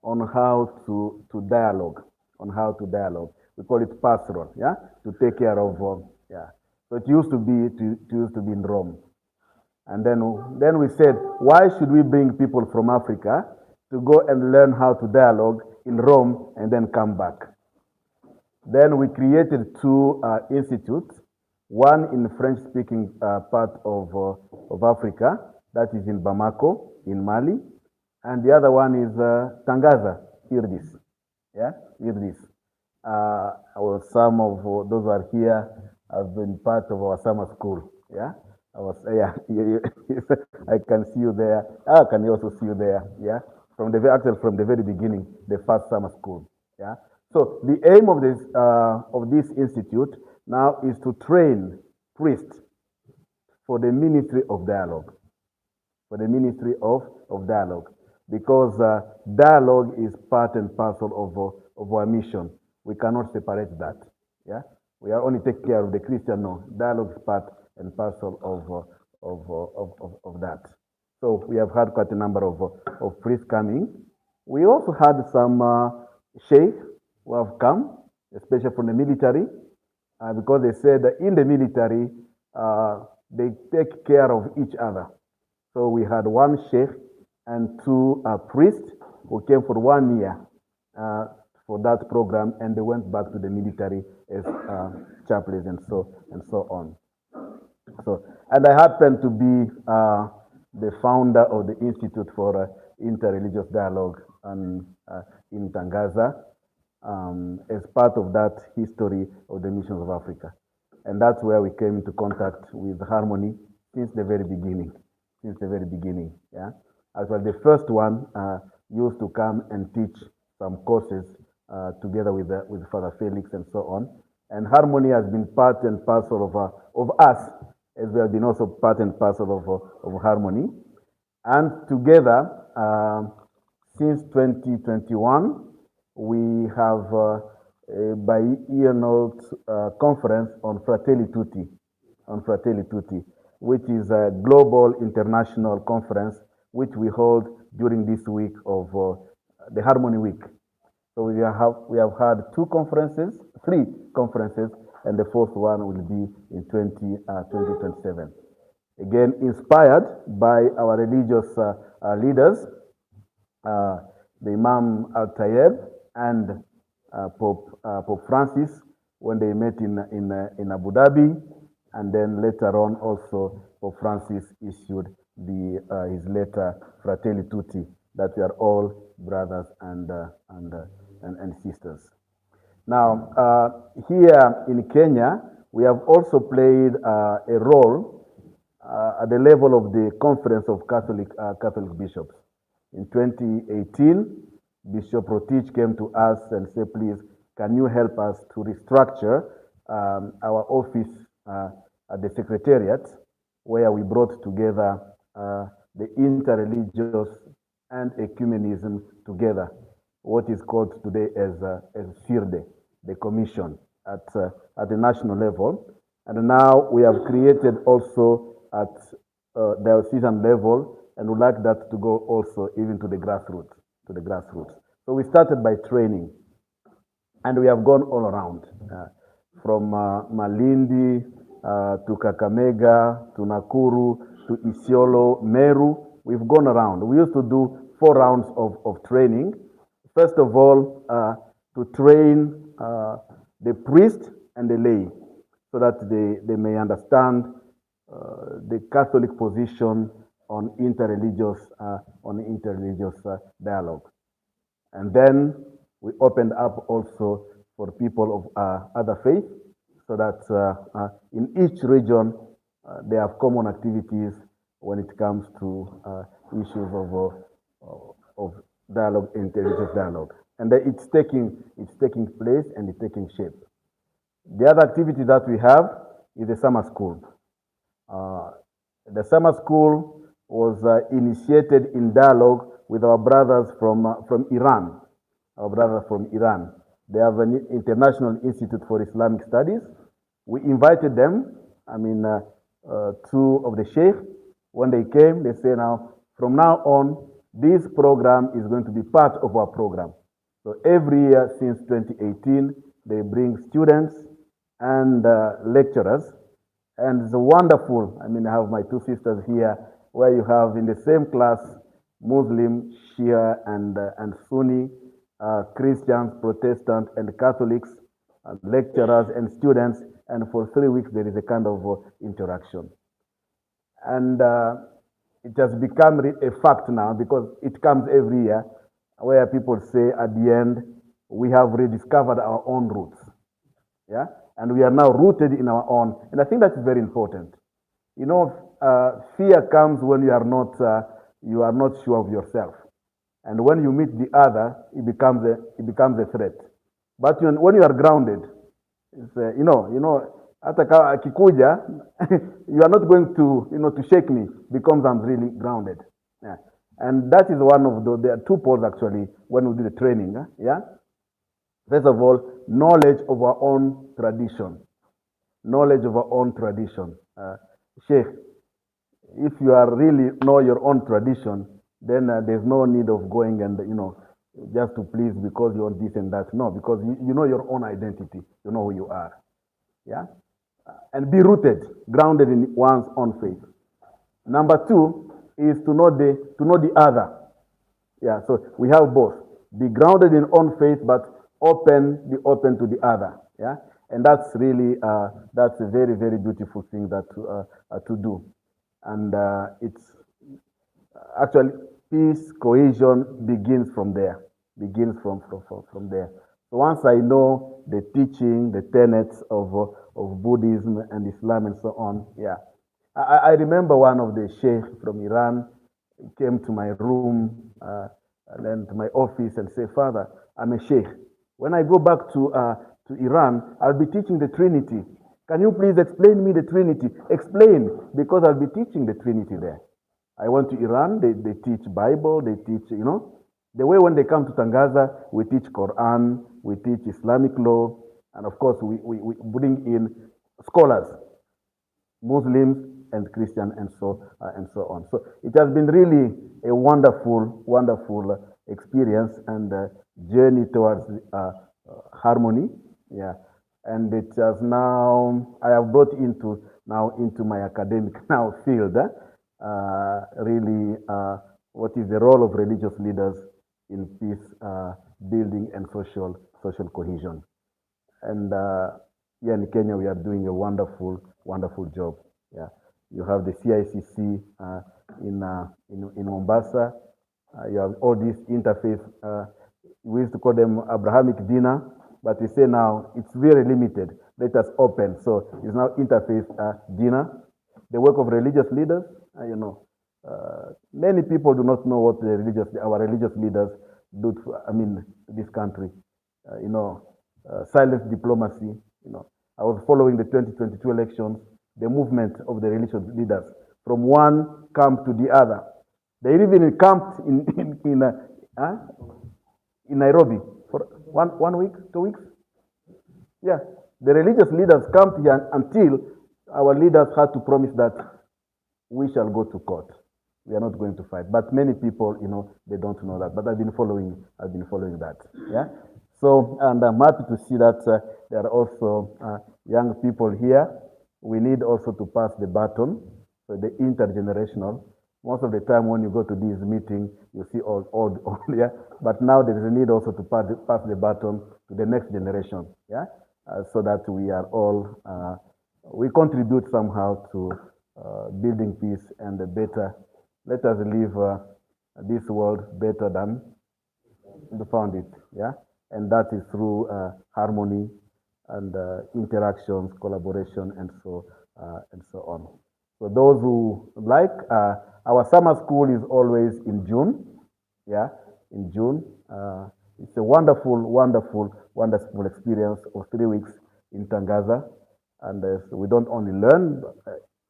on how to dialogue. on how to dialogue. We call it pastoral, yeah, to take care of, yeah. So it used to be in Rome. And then we said, why should we bring people from Africa to go and learn how to dialogue in Rome and then come back? Then we created two institutes, one in the French-speaking part of Africa, that is in Bamako, in Mali, and the other one is Tangaza, Irdis. Yeah, Irdis. Some of those who are here have been part of our summer school. Yeah, I can see you there. I can also see you there. Yeah, from the very beginning, the first summer school. Yeah. So the aim of this institute now is to train priests for the ministry of dialogue. For the ministry of dialogue, because dialogue is part and parcel of our mission. We cannot separate that. Yeah, we are only take care of the Christian. No, dialogue is part and parcel of that. So we have had quite a number of priests coming. We also had some sheikhs who have come, especially from the military, because they said that in the military they take care of each other. So we had one sheikh and two priests who came for 1 year for that program, and they went back to the military as chaplains and so on. So, and I happen to be the founder of the Institute for Interreligious Dialogue in Tangaza, as part of that history of the missions of Africa. And that's where we came into contact with Harmony since the very beginning. Yeah. Actually, the first one used to come and teach some courses together with Father Felix and so on. And Harmony has been part and parcel of us, as we have been also part and parcel of Harmony. And together, since 2021, we have a biennial conference on Fratelli Tutti, which is a global international conference which we hold during this week of the Harmony Week. So we have had three conferences, and the fourth one will be in 2027. Again, inspired by our religious leaders, the Imam Al-Tayeb and Pope Francis, when they met in Abu Dhabi, and then later on also Pope Francis issued his letter Fratelli Tutti, that we are all brothers and sisters. Now, here in Kenya, we have also played a role at the level of the Conference of Catholic Bishops. In 2018, Bishop Rotich came to us and said, please, can you help us to restructure our office at the Secretariat, where we brought together the interreligious and ecumenism together, what is called today as CIRDE, the Commission, at the national level. And now we have created also at diocesan level, and would like that to go also even to the grassroots. So we started by training, and we have gone all around, from Malindi to Kakamega, to Nakuru, to Isiolo, Meru. We've gone around. We used to do 4 rounds of training. First of all, to train the priest and the lay, so that they may understand the Catholic position on interreligious dialogue. And then we opened up also for people of other faiths, so that in each region they have common activities when it comes to issues of dialogue, interreligious dialogue. And it's taking place and it's taking shape. The other activity that we have is the summer school. The summer school was initiated in dialogue with our brothers from Iran. Our brothers from Iran. They have an International Institute for Islamic Studies. We invited them, 2 of the sheikh. When they came, they say, now, from now on, this program is going to be part of our program. So every year since 2018, they bring students and lecturers, and it's wonderful. I mean, I have my two sisters here, where you have in the same class Muslim, Shia, and Sunni, Christians, Protestant, and Catholics, lecturers and students, and for 3 weeks there is a kind of interaction. And it has become a fact now because it comes every year, where people say at the end, we have rediscovered our own roots. Yeah? And we are now rooted in our own. And I think that's very important. You know, fear comes when you are not sure of yourself. And when you meet the other, it becomes a threat. But when you are grounded, it's, hata kama akikuja, you are not going to shake me because I'm really grounded. Yeah. And that is one of there are two poles actually when we do the training. Yeah. First of all, knowledge of our own tradition. Knowledge of our own tradition. Sheikh, if you are really know your own tradition, then there's no need of going and just to please because you want this and that. No, because you know your own identity. You know who you are. Yeah, and be rooted, grounded in one's own faith. Number two is to know the other. Yeah, so we have both. Be grounded in own faith, but be open to the other. Yeah, and that's really that's a very, very beautiful thing that to do, and it's actually peace, cohesion begins from there. Begins from there. So once I know the teaching, the tenets of Buddhism and Islam and so on, yeah. I remember one of the sheikh from Iran came to my room and then to my office and said, Father, I'm a sheikh. When I go back to Iran, I'll be teaching the Trinity. Can you please explain me the Trinity? Explain, because I'll be teaching the Trinity there. I went to Iran, they teach Bible, they teach, the way when they come to Tangaza, we teach Quran, we teach Islamic law, and of course we bring in scholars, Muslims and Christian and so on. So it has been really a wonderful, wonderful experience and journey towards harmony. Yeah, and it has now I have brought into my academic field. Really, what is the role of religious leaders in peace building and social cohesion. And here in Kenya, we are doing a wonderful, wonderful job. Yeah, you have the CICC in Mombasa. You have all these interfaith. We used to call them Abrahamic dinner, but we say now it's very limited. Let us open. So it's now interfaith dinner. The work of religious leaders. Many people do not know what our religious leaders do to, this country. Silent diplomacy. I was following the 2022 elections, the movement of the religious leaders from one camp to the other. They even camped in Nairobi for 1 week, 2 weeks. Yeah, the religious leaders camped here until our leaders had to promise that we shall go to court. We are not going to fight. But many people, they don't know that. But I've been following that. Yeah. So, and I'm happy to see that there are also young people here. We need also to pass the baton, so the intergenerational. Most of the time when you go to this meeting, you see all yeah. But now there is a need also to pass the baton to the next generation. Yeah. So that we are all we contribute somehow to building peace and a better. Let us leave this world better than we found it. Yeah, and that is through harmony and interactions, collaboration, and so on. So those who like, our summer school is always in June. Yeah, in June. It's a wonderful, wonderful, wonderful experience of 3 weeks in Tangaza, and so we don't only learn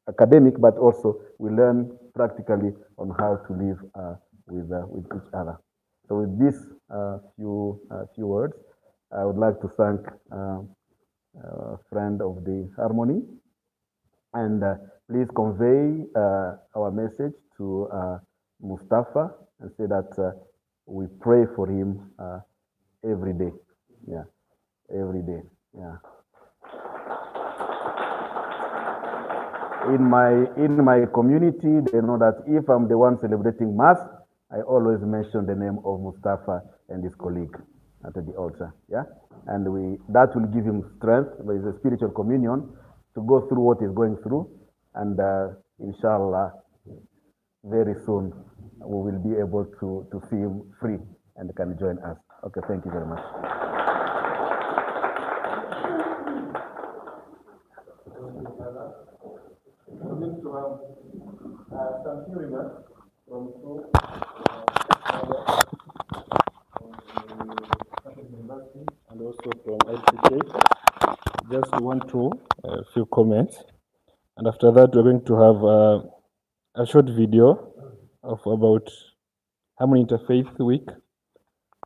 academic, but also we learn practically on how to live with each other. So with these few words, I would like to thank a friend of the Harmony, and please convey our message to Mustafa and say that we pray for him every day. Yeah, every day. Yeah. In my community, they know that if I'm the one celebrating Mass, I always mention the name of Mustafa and his colleague at the altar. Yeah, and that will give him strength. There is a spiritual communion to go through what he's going through, and inshallah, very soon we will be able to see him free and can join us. Okay, thank you very much. We need to have some few remarks from two University and also from ICK. Just one, two, a few comments, and after that we're going to have a short video of about Harmony Interfaith Week,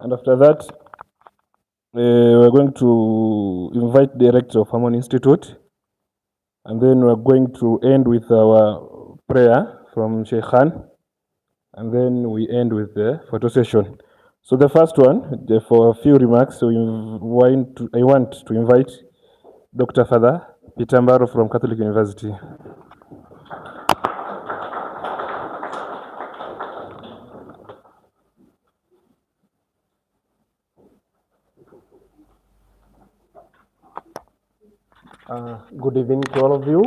and after that we're going to invite the director of Harmony Institute, and then we're going to end with our prayer from Sheikh Khan, and then we end with the photo session. So the first one, for a few remarks, I want to invite Dr. Father Peter Mbaro from Catholic University. Good evening to all of you.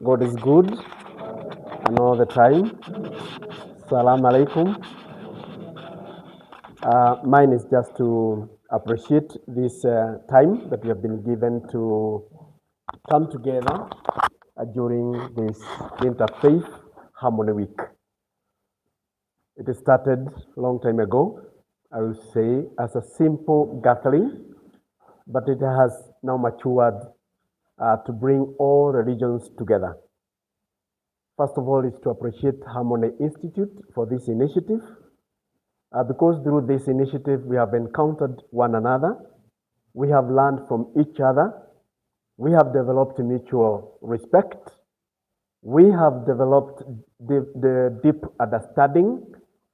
God is good and all the time. Salam alaikum. Mine is just to appreciate this time that we have been given to come together during this Interfaith Harmony Week. It started a long time ago, I will say, as a simple gathering, but it has now matured to bring all religions together. First of all, is to appreciate Harmony Institute for this initiative, because through this initiative we have encountered one another, we have learned from each other, we have developed mutual respect, we have developed the deep understanding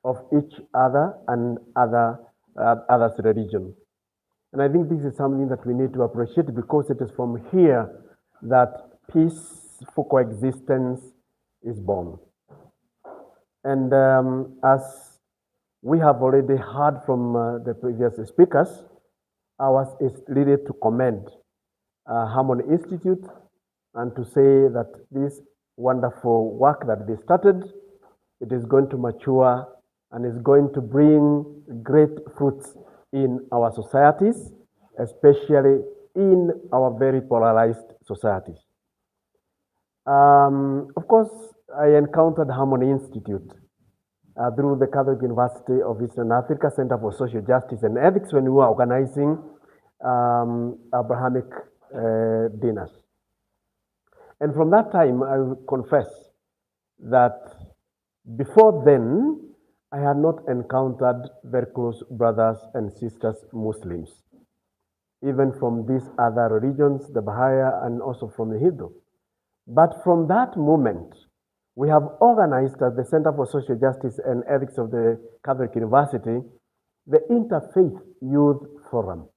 of each other and others' religion. And I think this is something that we need to appreciate, because it is from here that peaceful coexistence is born. And as we have already heard from the previous speakers, ours is really to commend Harmony Institute and to say that this wonderful work that they started, it is going to mature and is going to bring great fruits in our societies, especially in our very polarized societies. Of course, I encountered Harmony Institute through the Catholic University of Eastern Africa Center for Social Justice and Ethics when we were organizing Abrahamic dinners. And from that time, I will confess that before then, I had not encountered very close brothers and sisters Muslims, even from these other religions, the Baha'i and also from the Hindu. But from that moment, we have organized at the Center for Social Justice and Ethics of the Catholic University, the Interfaith Youth Forum,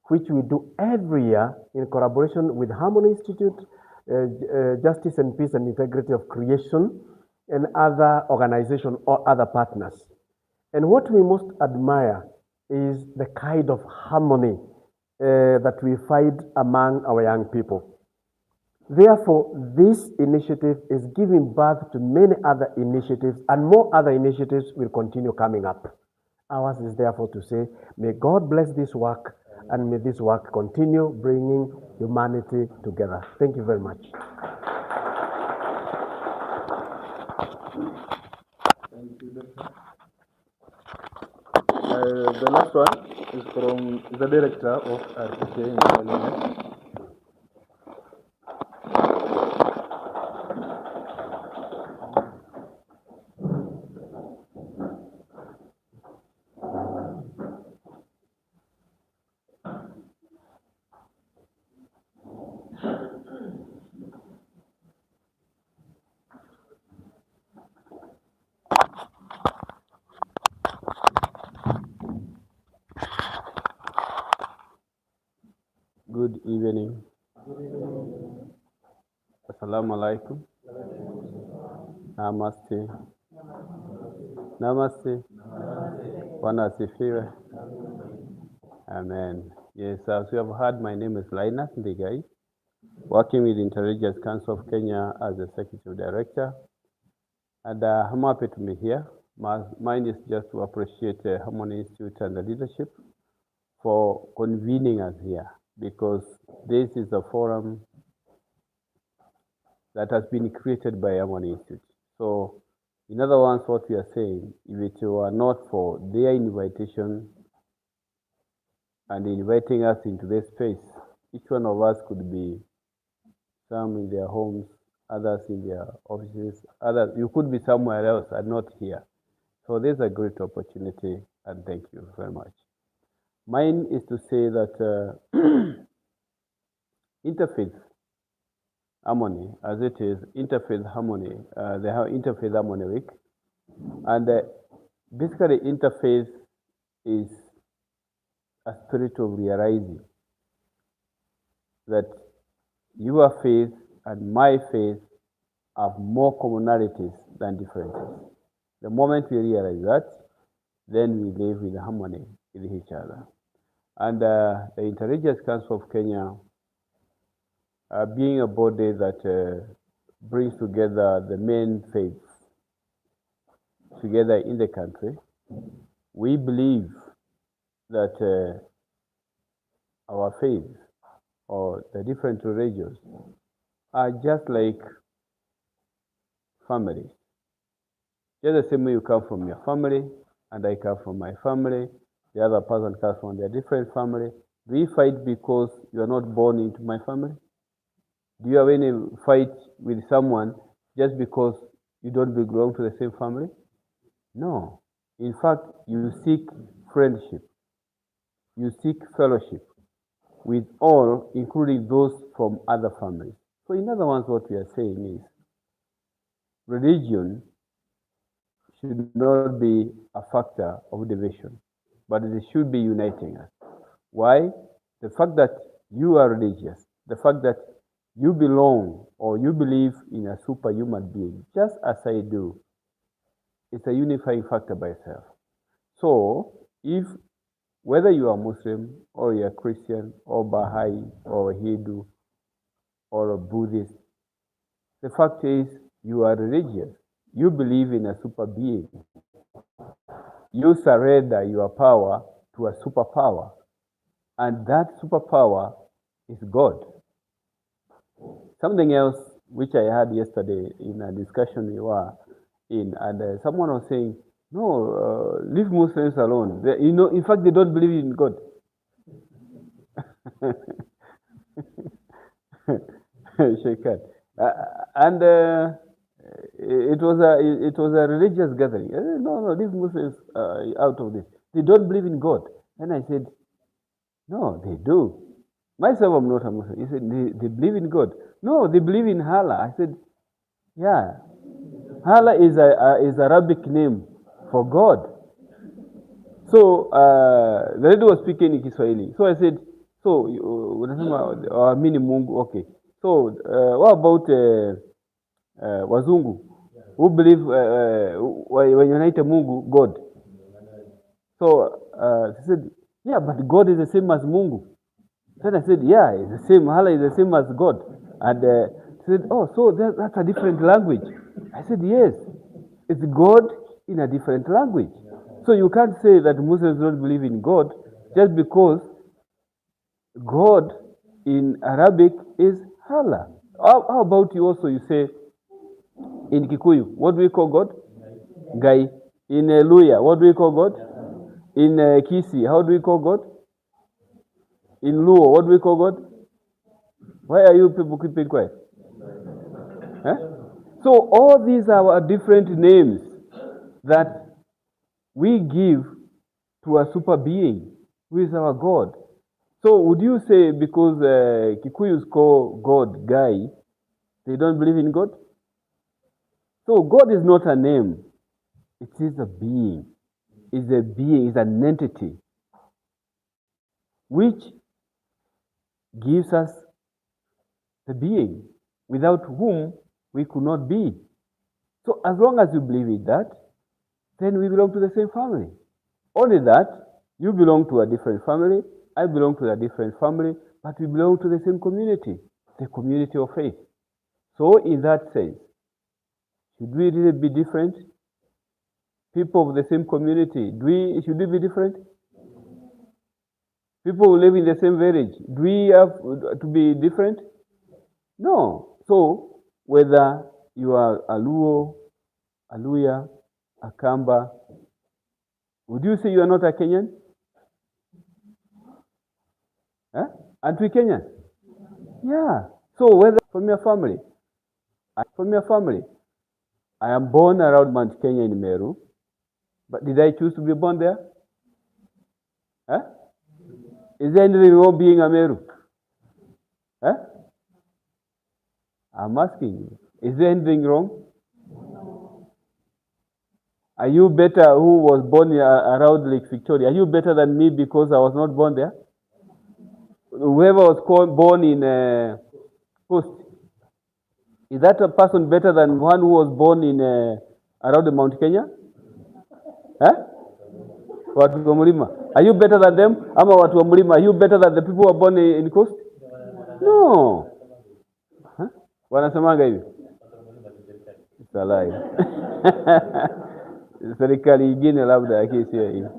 which we do every year in collaboration with Harmony Institute, Justice and Peace and Integrity of Creation, and other organizations or other partners. And what we most admire is the kind of harmony that we find among our young people. Therefore, this initiative is giving birth to many other initiatives, and more other initiatives will continue coming up. Ours is therefore to say, may God bless this work, and may this work continue bringing humanity together. Thank you very much. Thank you, Doctor. The last one is from the director of RTK in Parliament. Good evening. Assalamu alaikum. Namaste. Namaste. Bwana asifiwe. Amen. Yes, as you have heard, my name is Linus Ndigai, working with Intelligence Council of Kenya as the Executive Director. And I'm happy to be here. Mine is just to appreciate Harmony Institute and the leadership for convening us here, because this is a forum that has been created by Harmony Institute. So, in other words, what we are saying, if it were not for their invitation and inviting us into this space, each one of us could be some in their homes, others in their offices, others, you could be somewhere else and not here. So this is a great opportunity, and thank you very much. Mine is to say that interfaith harmony, as it is, interfaith harmony, they have Interfaith Harmony Week, and basically interfaith is a spirit of realizing that your faith and my faith have more commonalities than differences. The moment we realize that, then we live in harmony with each other. And the Intelligence Council of Kenya, being a body that brings together the main faiths together in the country, we believe that our faith or the different religions are just like families. Just the same way you come from your family, and I come from my family, the other person comes from their different family. Do we fight because you are not born into my family? Do you have any fight with someone just because you don't belong to the same family? No. In fact, you seek friendship. You seek fellowship with all, including those from other families. So in other words, what we are saying is, religion should not be a factor of division, but it should be uniting us. Why? The fact that you are religious, the fact that you belong or you believe in a superhuman being, just as I do, it's a unifying factor by itself. So, if whether you are Muslim or you are Christian or Baha'i or Hindu or a Buddhist, the fact is you are religious. You believe in a super being. You surrender your power to a superpower, and that superpower is God. Something else which I had yesterday in a discussion we were in, and someone was saying, no, leave Muslims alone. They, in fact, they don't believe in God. Sheikhan. And it was a religious gathering. No, leave Muslims out of this. They don't believe in God. And I said, no, they do. Myself, I'm not a Muslim. He said, they believe in God. No, they believe in Allah. I said, yeah. Allah is Arabic name for God. So the lady was speaking in Kiswahili. So I said, so unasema mini Mungu, okay. So what about wazungu who believe when you wanaita Mungu God? So she said, yeah, but God is the same as Mungu. Then I said, yeah, it's the same. Allah is the same as God. And she said, oh, so that's a different language. I said, yes, it's God in a different language. So you can't say that Muslims don't believe in God just because God in Arabic is Allah. How about you also, you say, in Kikuyu, what do we call God? Gai. In Luya, what do we call God? In Kisi, how do we call God? In Luo, what do we call God? Why are you people keeping quiet? Huh? So all these are different names that we give to a super being who is our God. So would you say because Kikuyus call God Gai, they don't believe in God? So God is not a name. It is a being. It's a being, it's an entity which gives us the being without whom we could not be. So as long as you believe in that, then we belong to the same family. Only that you belong to a different family, I belong to a different family, but we belong to the same community, the community of faith. So in that sense, should we really be different? People of the same community, should we be different? People who live in the same village, do we have to be different? No. So whether you are a Luo, a Luya, a Kamba, would you say you are not a Kenyan? Aren't we Kenyan? Yeah. So whether from your family, I am born around Mount Kenya in Meru, but did I choose to be born there? Is there anything wrong being a Meru? I'm asking you, is there anything wrong? Are you better who was born around Lake Victoria? Are you better than me because I was not born there? Whoever was born in Coast, is that a person better than one who was born in around the Mount Kenya? Watu wa Mlima. Are you better than them? Ama watu wa Mlima, are you better than the people who are born in Coast? No. Wanasemanga hivi. It's a lie. Serikali ingine labda yake sio hivi.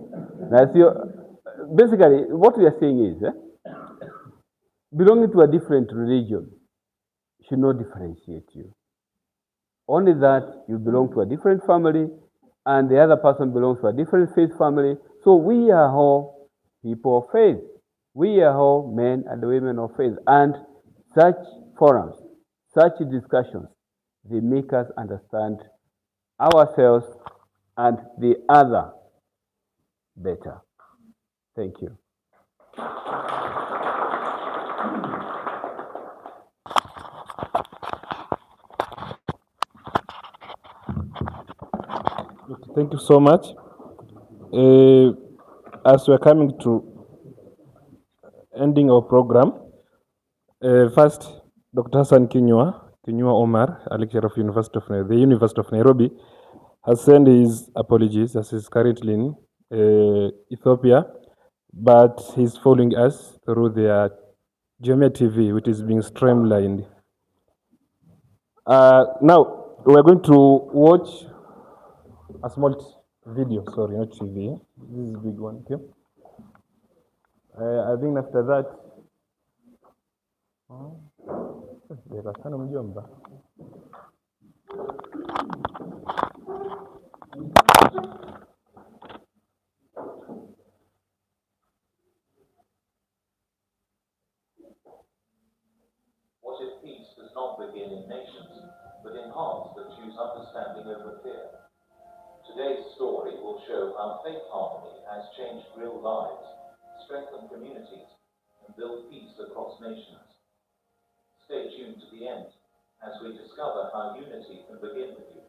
Na sio, basically what we are saying is belonging to a different religion should not differentiate you. Only that you belong to a different family and the other person belongs to a different faith family. So we are all people of faith. We are all men and women of faith. And such forums, such discussions, they make us understand ourselves and the other better. Thank you. Thank you so much. As we're coming to ending our program, first, Dr. Hassan Kinyua Omar, a lecturer of the University of Nairobi, has sent his apologies as he's currently in Ethiopia, but he's following us through the ALJAAMIA TV, which is being streamlined. Now, we're going to watch a small video, sorry, not TV. This is a big one, okay? I think after that, What if peace does not begin in nations, but in hearts that choose understanding over fear? Today's story will show how faith harmony has changed real lives, strengthened communities, and built peace across nations. Stay tuned to the end as we discover how unity can begin with you.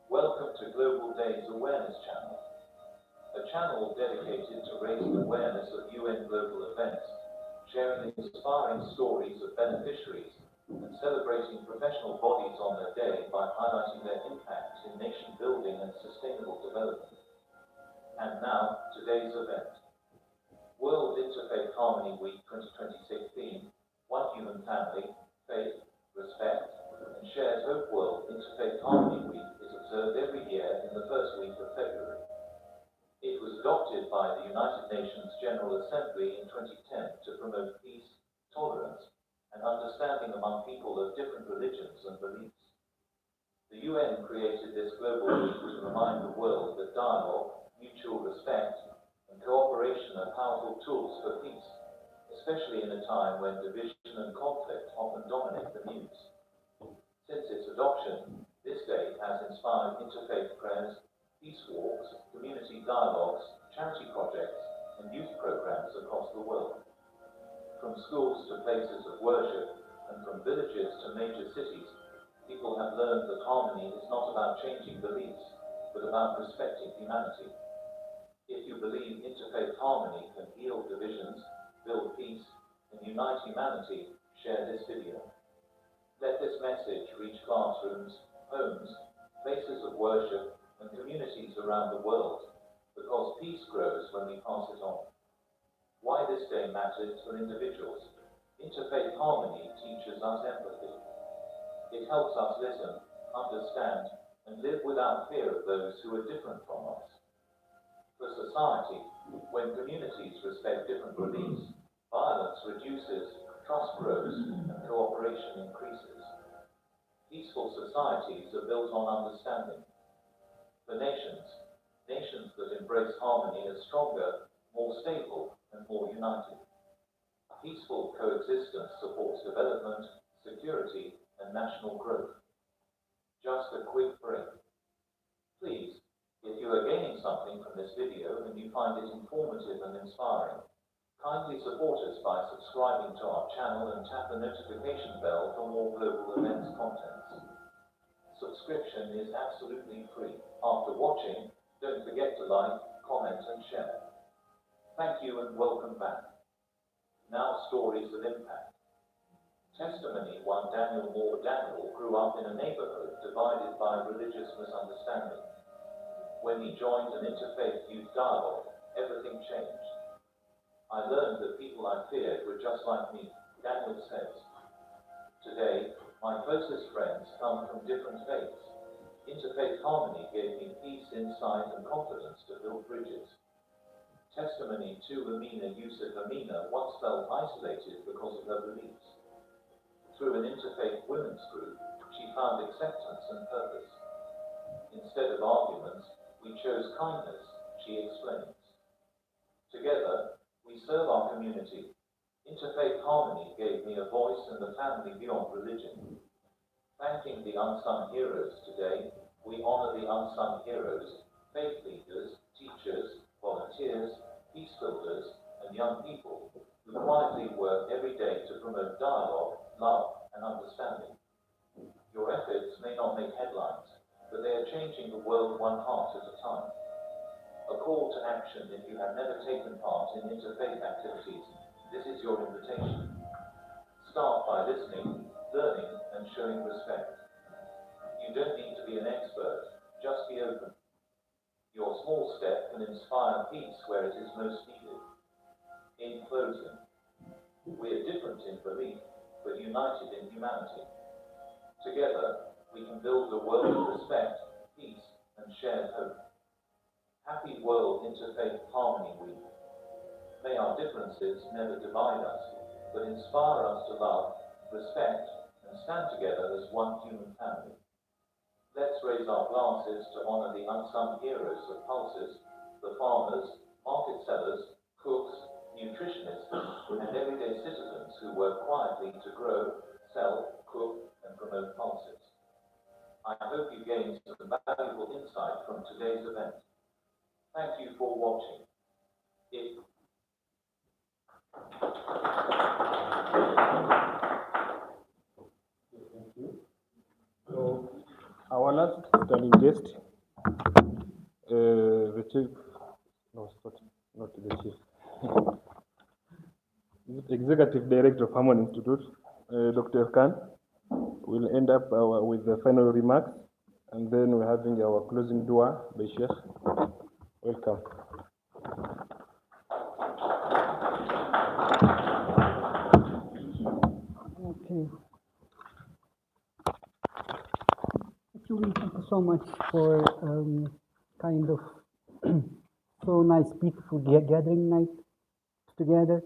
Welcome to Global Day's Awareness Channel, a channel dedicated to raising awareness of UN global events, sharing inspiring stories of beneficiaries, and celebrating professional bodies on their day by highlighting their impact in nation building and sustainable development. And now, today's event. World Interfaith Harmony Week 2026 theme, One Human Family, Faith, Respect, and Shared Hope. World Interfaith Harmony Week is observed every year in the first week of February. It was adopted by the United Nations General Assembly in 2010 to promote peace, tolerance, and understanding among people of different religions and beliefs. The UN created this global week to remind the world that dialogue, mutual respect, and cooperation are powerful tools for peace, especially in a time when division and conflict often dominate the news. Since its adoption, this day has inspired interfaith prayers, peace walks, community dialogues, charity projects, and youth programs across the world. From schools to places of worship, and from villages to major cities, people have learned that harmony is not about changing beliefs, but about respecting humanity. If you believe interfaith harmony can heal divisions, build peace, and unite unite humanity, share this video. Let this message reach classrooms, homes, places of worship, and communities around the world, because peace grows when we pass it on. Why this day matters for individuals. Interfaith harmony teaches us empathy. It helps us listen, understand, and live without fear of those who are different from us. For society, when communities respect different beliefs, violence reduces, trust grows, and cooperation increases. Peaceful societies are built on understanding. For nations that embrace harmony are stronger, more stable, and more united. Peaceful coexistence supports development, security, and national growth. Just a quick break. Please, if you are gaining something from this video and you find it informative and inspiring, kindly support us by subscribing to our channel and tap the notification bell for more global events contents. Subscription is absolutely free. After watching, don't forget to like, comment, and share. Thank you and welcome back. Now, stories of impact. Testimony one Daniel Moore Daniel grew up in a neighborhood divided by religious misunderstanding. When he joined an interfaith youth dialogue, everything changed. I learned that people I feared were just like me, Daniel says. Today, my closest friends come from different faiths. Interfaith harmony gave me peace, insight, and confidence to build bridges. Testimony to Amina Yusuf. Amina once felt isolated because of her beliefs. Through an interfaith women's group, she found acceptance and purpose. Instead of arguments, we chose kindness, she explains. Together, we serve our community. Interfaith harmony gave me a voice in the family beyond religion. Thanking the unsung heroes today, we honor the unsung heroes, faith leaders, teachers, volunteers, peace builders, and young people who quietly work every day to promote dialogue, love, and understanding. Your efforts may not make headlines, but they are changing the world one heart at a time. A call to action. If you have never taken part in interfaith activities, this is your invitation. Start by listening, learning, and showing respect. You don't need to be an expert, just be open. Your small step can inspire peace where it is most needed. In closing, we are different in belief, but united in humanity. Together, we can build a world of respect, peace, and shared hope. Happy World Interfaith Harmony Week. May our differences never divide us, but inspire us to love, respect, and stand together as one human family. Let's raise our glasses to honor the unsung heroes of pulses, the farmers, market sellers, cooks, nutritionists, and everyday citizens who work quietly to grow, sell, cook, and promote pulses. I hope you gained some valuable insight from today's event. Thank you for watching. Thank you. So, our last standing guest, the chief, no, not the chief, Executive Director of Harmony Institute, Dr. Khan, will end up with the final remarks, and then we're having our closing dua by Sheikh. Welcome. Okay. Actually, thank you so much for kind of so nice, beautiful gathering night together.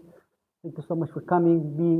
Thank you so much for coming, being